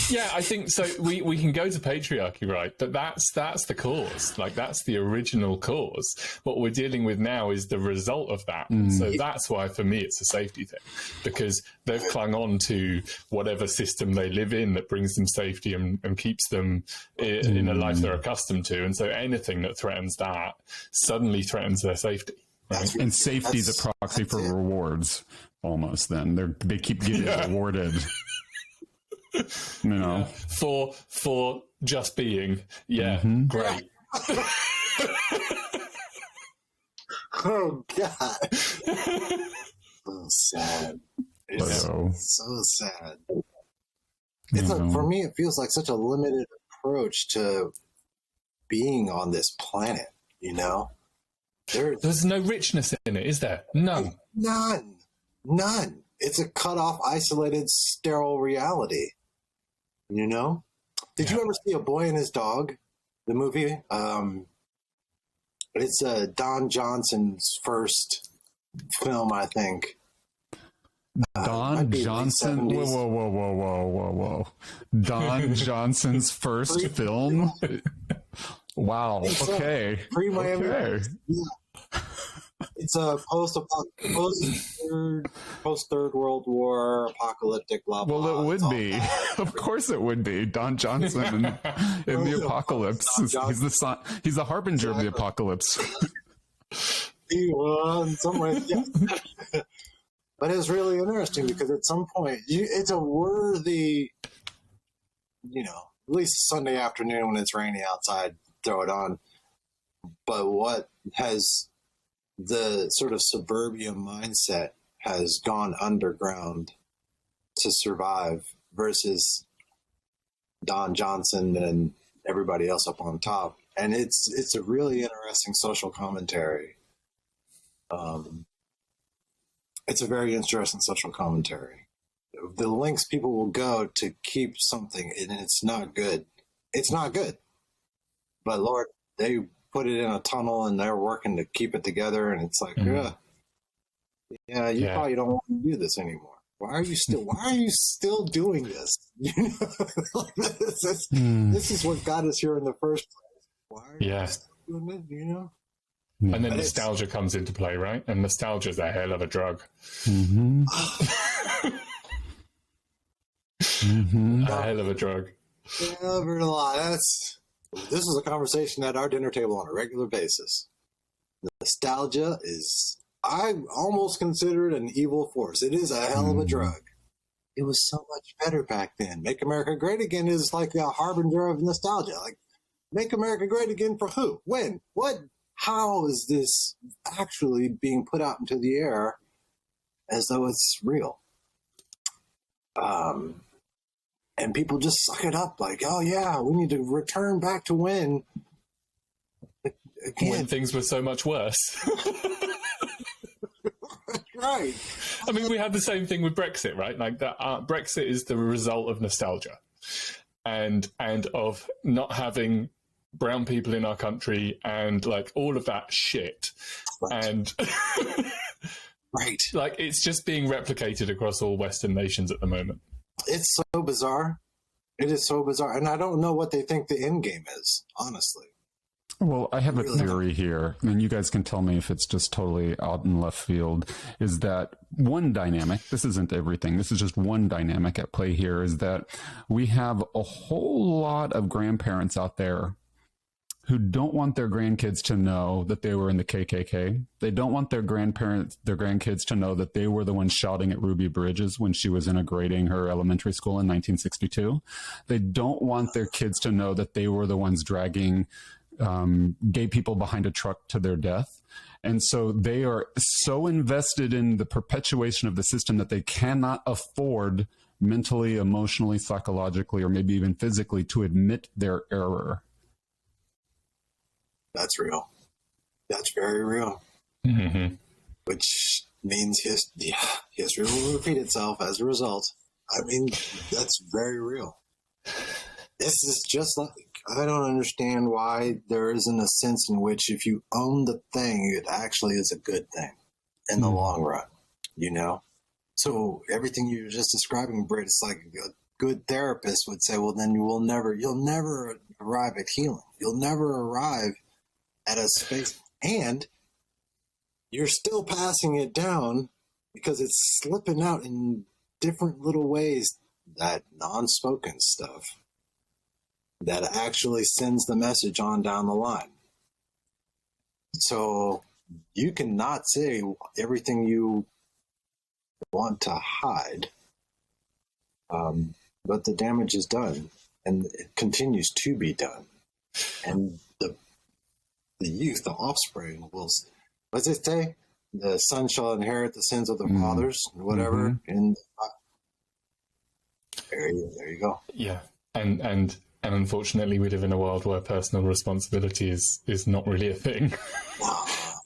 Yeah, I think so. We can go to patriarchy, right? But that's the cause. Like, that's the original cause. What we're dealing with now is the result of that. So that's why, for me, it's a safety thing, because they've clung on to whatever system they live in that brings them safety and keeps them in a life they're accustomed to. And so anything that threatens that suddenly threatens their safety. Right? And safety is a proxy for rewards. Almost, then they keep getting rewarded. You know, for just being, great. Oh God, so sad. It's so sad. It's for me, it feels like such a limited approach to being on this planet. You know, there's no richness in it, is there? No, none. It's a cut off, isolated, sterile reality. You know? Did you ever see A Boy and His Dog, the movie? It's Don Johnson's first film, I think. Don Johnson? Whoa. Don Johnson's first film? Wow. Okay. Pre-Miami. Okay. Yeah. It's a post-Third World War apocalyptic blah blah. Well, it would be. Of course it would be. Don Johnson in the apocalypse. He's the harbinger of the apocalypse. Well, in some ways, yeah. But it's really interesting because at some point, it's a worthy, at least Sunday afternoon when it's rainy outside, throw it on. But what has the sort of suburbia mindset has gone underground to survive versus Don Johnson and everybody else up on top. And it's a really interesting social commentary. It's a very interesting social commentary. The lengths people will go to keep something, and it's not good. It's not good. But Lord, they put it in a tunnel and they're working to keep it together, and it's like, you probably don't want to do this anymore. Why are you still doing this? This is what got us here in the first place. Why are you still doing it, And then nostalgia comes into play, right? And nostalgia is a hell of a drug. Mm-hmm. A hell of a drug. Yeah, I've heard a lot. This is a conversation at our dinner table on a regular basis. Nostalgia is, I almost consider it an evil force. It is a hell of a drug. It was so much better back then. Make America Great Again is like a harbinger of nostalgia. Like, make America Great Again for who? When? What? How is this actually being put out into the air as though it's real? And people just suck it up like, oh yeah, we need to return back to when. Again. When things were so much worse. Right. I mean, we had the same thing with Brexit, right? Like that. Brexit is the result of nostalgia, and of not having brown people in our country, and like all of that shit, right. And right, like it's just being replicated across all Western nations at the moment. It's so bizarre. It is so bizarre, and I don't know what they think the end game is, honestly. Well, I have a theory here, and you guys can tell me if it's just totally out in left field, is that one dynamic, this isn't everything, this is just one dynamic at play here, is that we have a whole lot of grandparents out there who don't want their grandkids to know that they were in the KKK. They don't want their grandkids to know that they were the ones shouting at Ruby Bridges when she was integrating her elementary school in 1962. They don't want their kids to know that they were the ones dragging gay people behind a truck to their death. And so they are so invested in the perpetuation of the system that they cannot afford mentally, emotionally, psychologically, or maybe even physically to admit their error. That's real. That's very real. Mm-hmm. Which means history will repeat itself as a result. I mean, that's very real. This is just like, I don't understand why there isn't a sense in which if you own the thing, it actually is a good thing in the long run, So everything you were just describing, Britt, it's like a good therapist would say, well, then you'll never arrive at healing. You'll never arrive at a space, and you're still passing it down because it's slipping out in different little ways, that non-spoken stuff that actually sends the message on down the line. So you cannot say everything you want to hide, but the damage is done, and it continues to be done. And the youth, the offspring, will, what's it say? The son shall inherit the sins of the fathers, whatever. Mm-hmm. And there you go. Yeah, and unfortunately, we live in a world where personal responsibility is not really a thing.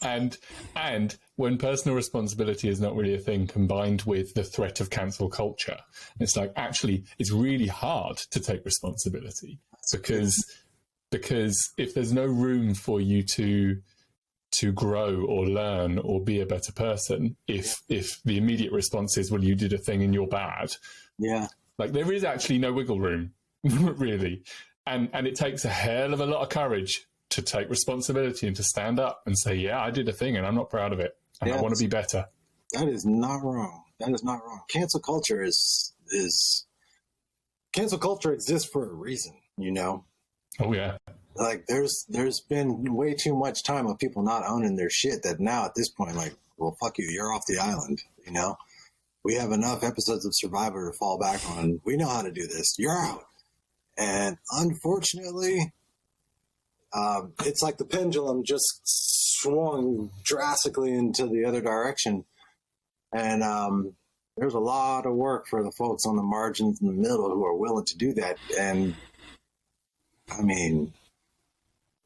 and when personal responsibility is not really a thing, combined with the threat of cancel culture, it's like, actually, it's really hard to take responsibility because if there's no room for you to grow or learn or be a better person, if the immediate response is, well, you did a thing and you're bad, like there is actually no wiggle room, really. And it takes a hell of a lot of courage to take responsibility and to stand up and say, yeah, I did a thing and I'm not proud of it and I want to be better. That is not wrong. That is not wrong. Cancel culture cancel culture exists for a reason, Oh, yeah. like there's been way too much time of people not owning their shit that now at this point, like, well, fuck you, you're off the island. You know, we have enough episodes of Survivor to fall back on. We know how to do this. You're out. And unfortunately, it's like the pendulum just swung drastically into the other direction. And there's a lot of work for the folks on the margins in the middle who are willing to do that. And I mean,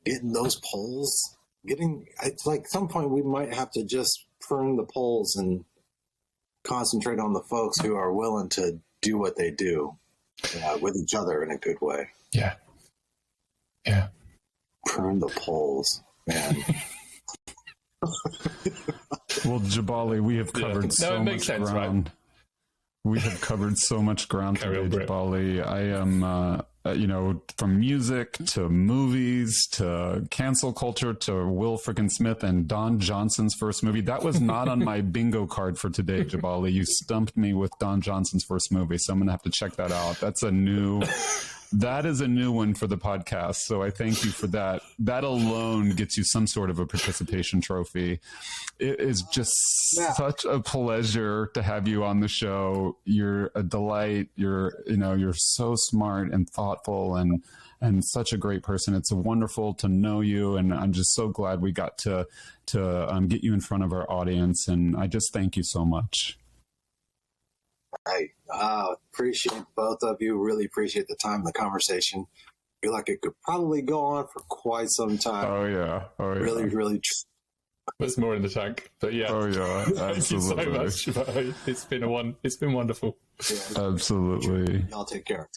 getting those polls, it's like at some point we might have to just prune the polls and concentrate on the folks who are willing to do what they do with each other in a good way. Yeah. Yeah. Prune the polls, man. Well, Jabali, we have covered so much ground. Right? We have covered so much ground today, Jabali. I am, from music to movies to cancel culture to Will Frickin' Smith and Don Johnson's first movie. That was not on my bingo card for today, Jabali. You stumped me with Don Johnson's first movie, so I'm going to have to check that out. That is a new one for the podcast, so I thank you for that. That alone gets you some sort of a participation trophy. It is just such a pleasure to have you on the show. You're a delight. You're so smart and thoughtful and such a great person. It's wonderful to know you, and I'm just so glad we got to get you in front of our audience, and I just thank you so much. I appreciate both of you. Really appreciate the time and the conversation. Feel like it could probably go on for quite some time. Oh yeah. Really, really. There's more in the tank, but yeah. Oh yeah, absolutely. Thank you so much. It's been wonderful. Yeah, absolutely. Y'all take care.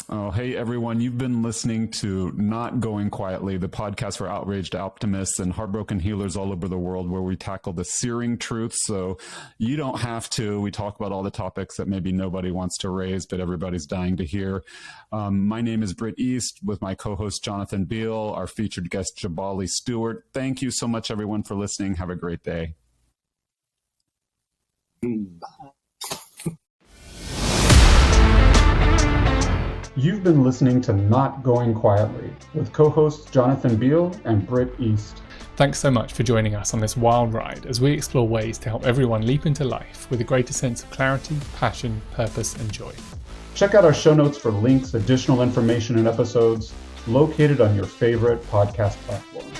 Oh, hey, everyone. You've been listening to Not Going Quietly, the podcast for outraged optimists and heartbroken healers all over the world, where we tackle the searing truth. So you don't have to. We talk about all the topics that maybe nobody wants to raise, but everybody's dying to hear. My name is Britt East with my co-host, Jonathan Beal, our featured guest, Jabali Stewart. Thank you so much, everyone, for listening. Have a great day. Bye. You've been listening to Not Going Quietly with co-hosts Jonathan Beal and Britt East. Thanks so much for joining us on this wild ride as we explore ways to help everyone leap into life with a greater sense of clarity, passion, purpose, and joy. Check out our show notes for links, additional information, and episodes located on your favorite podcast platform.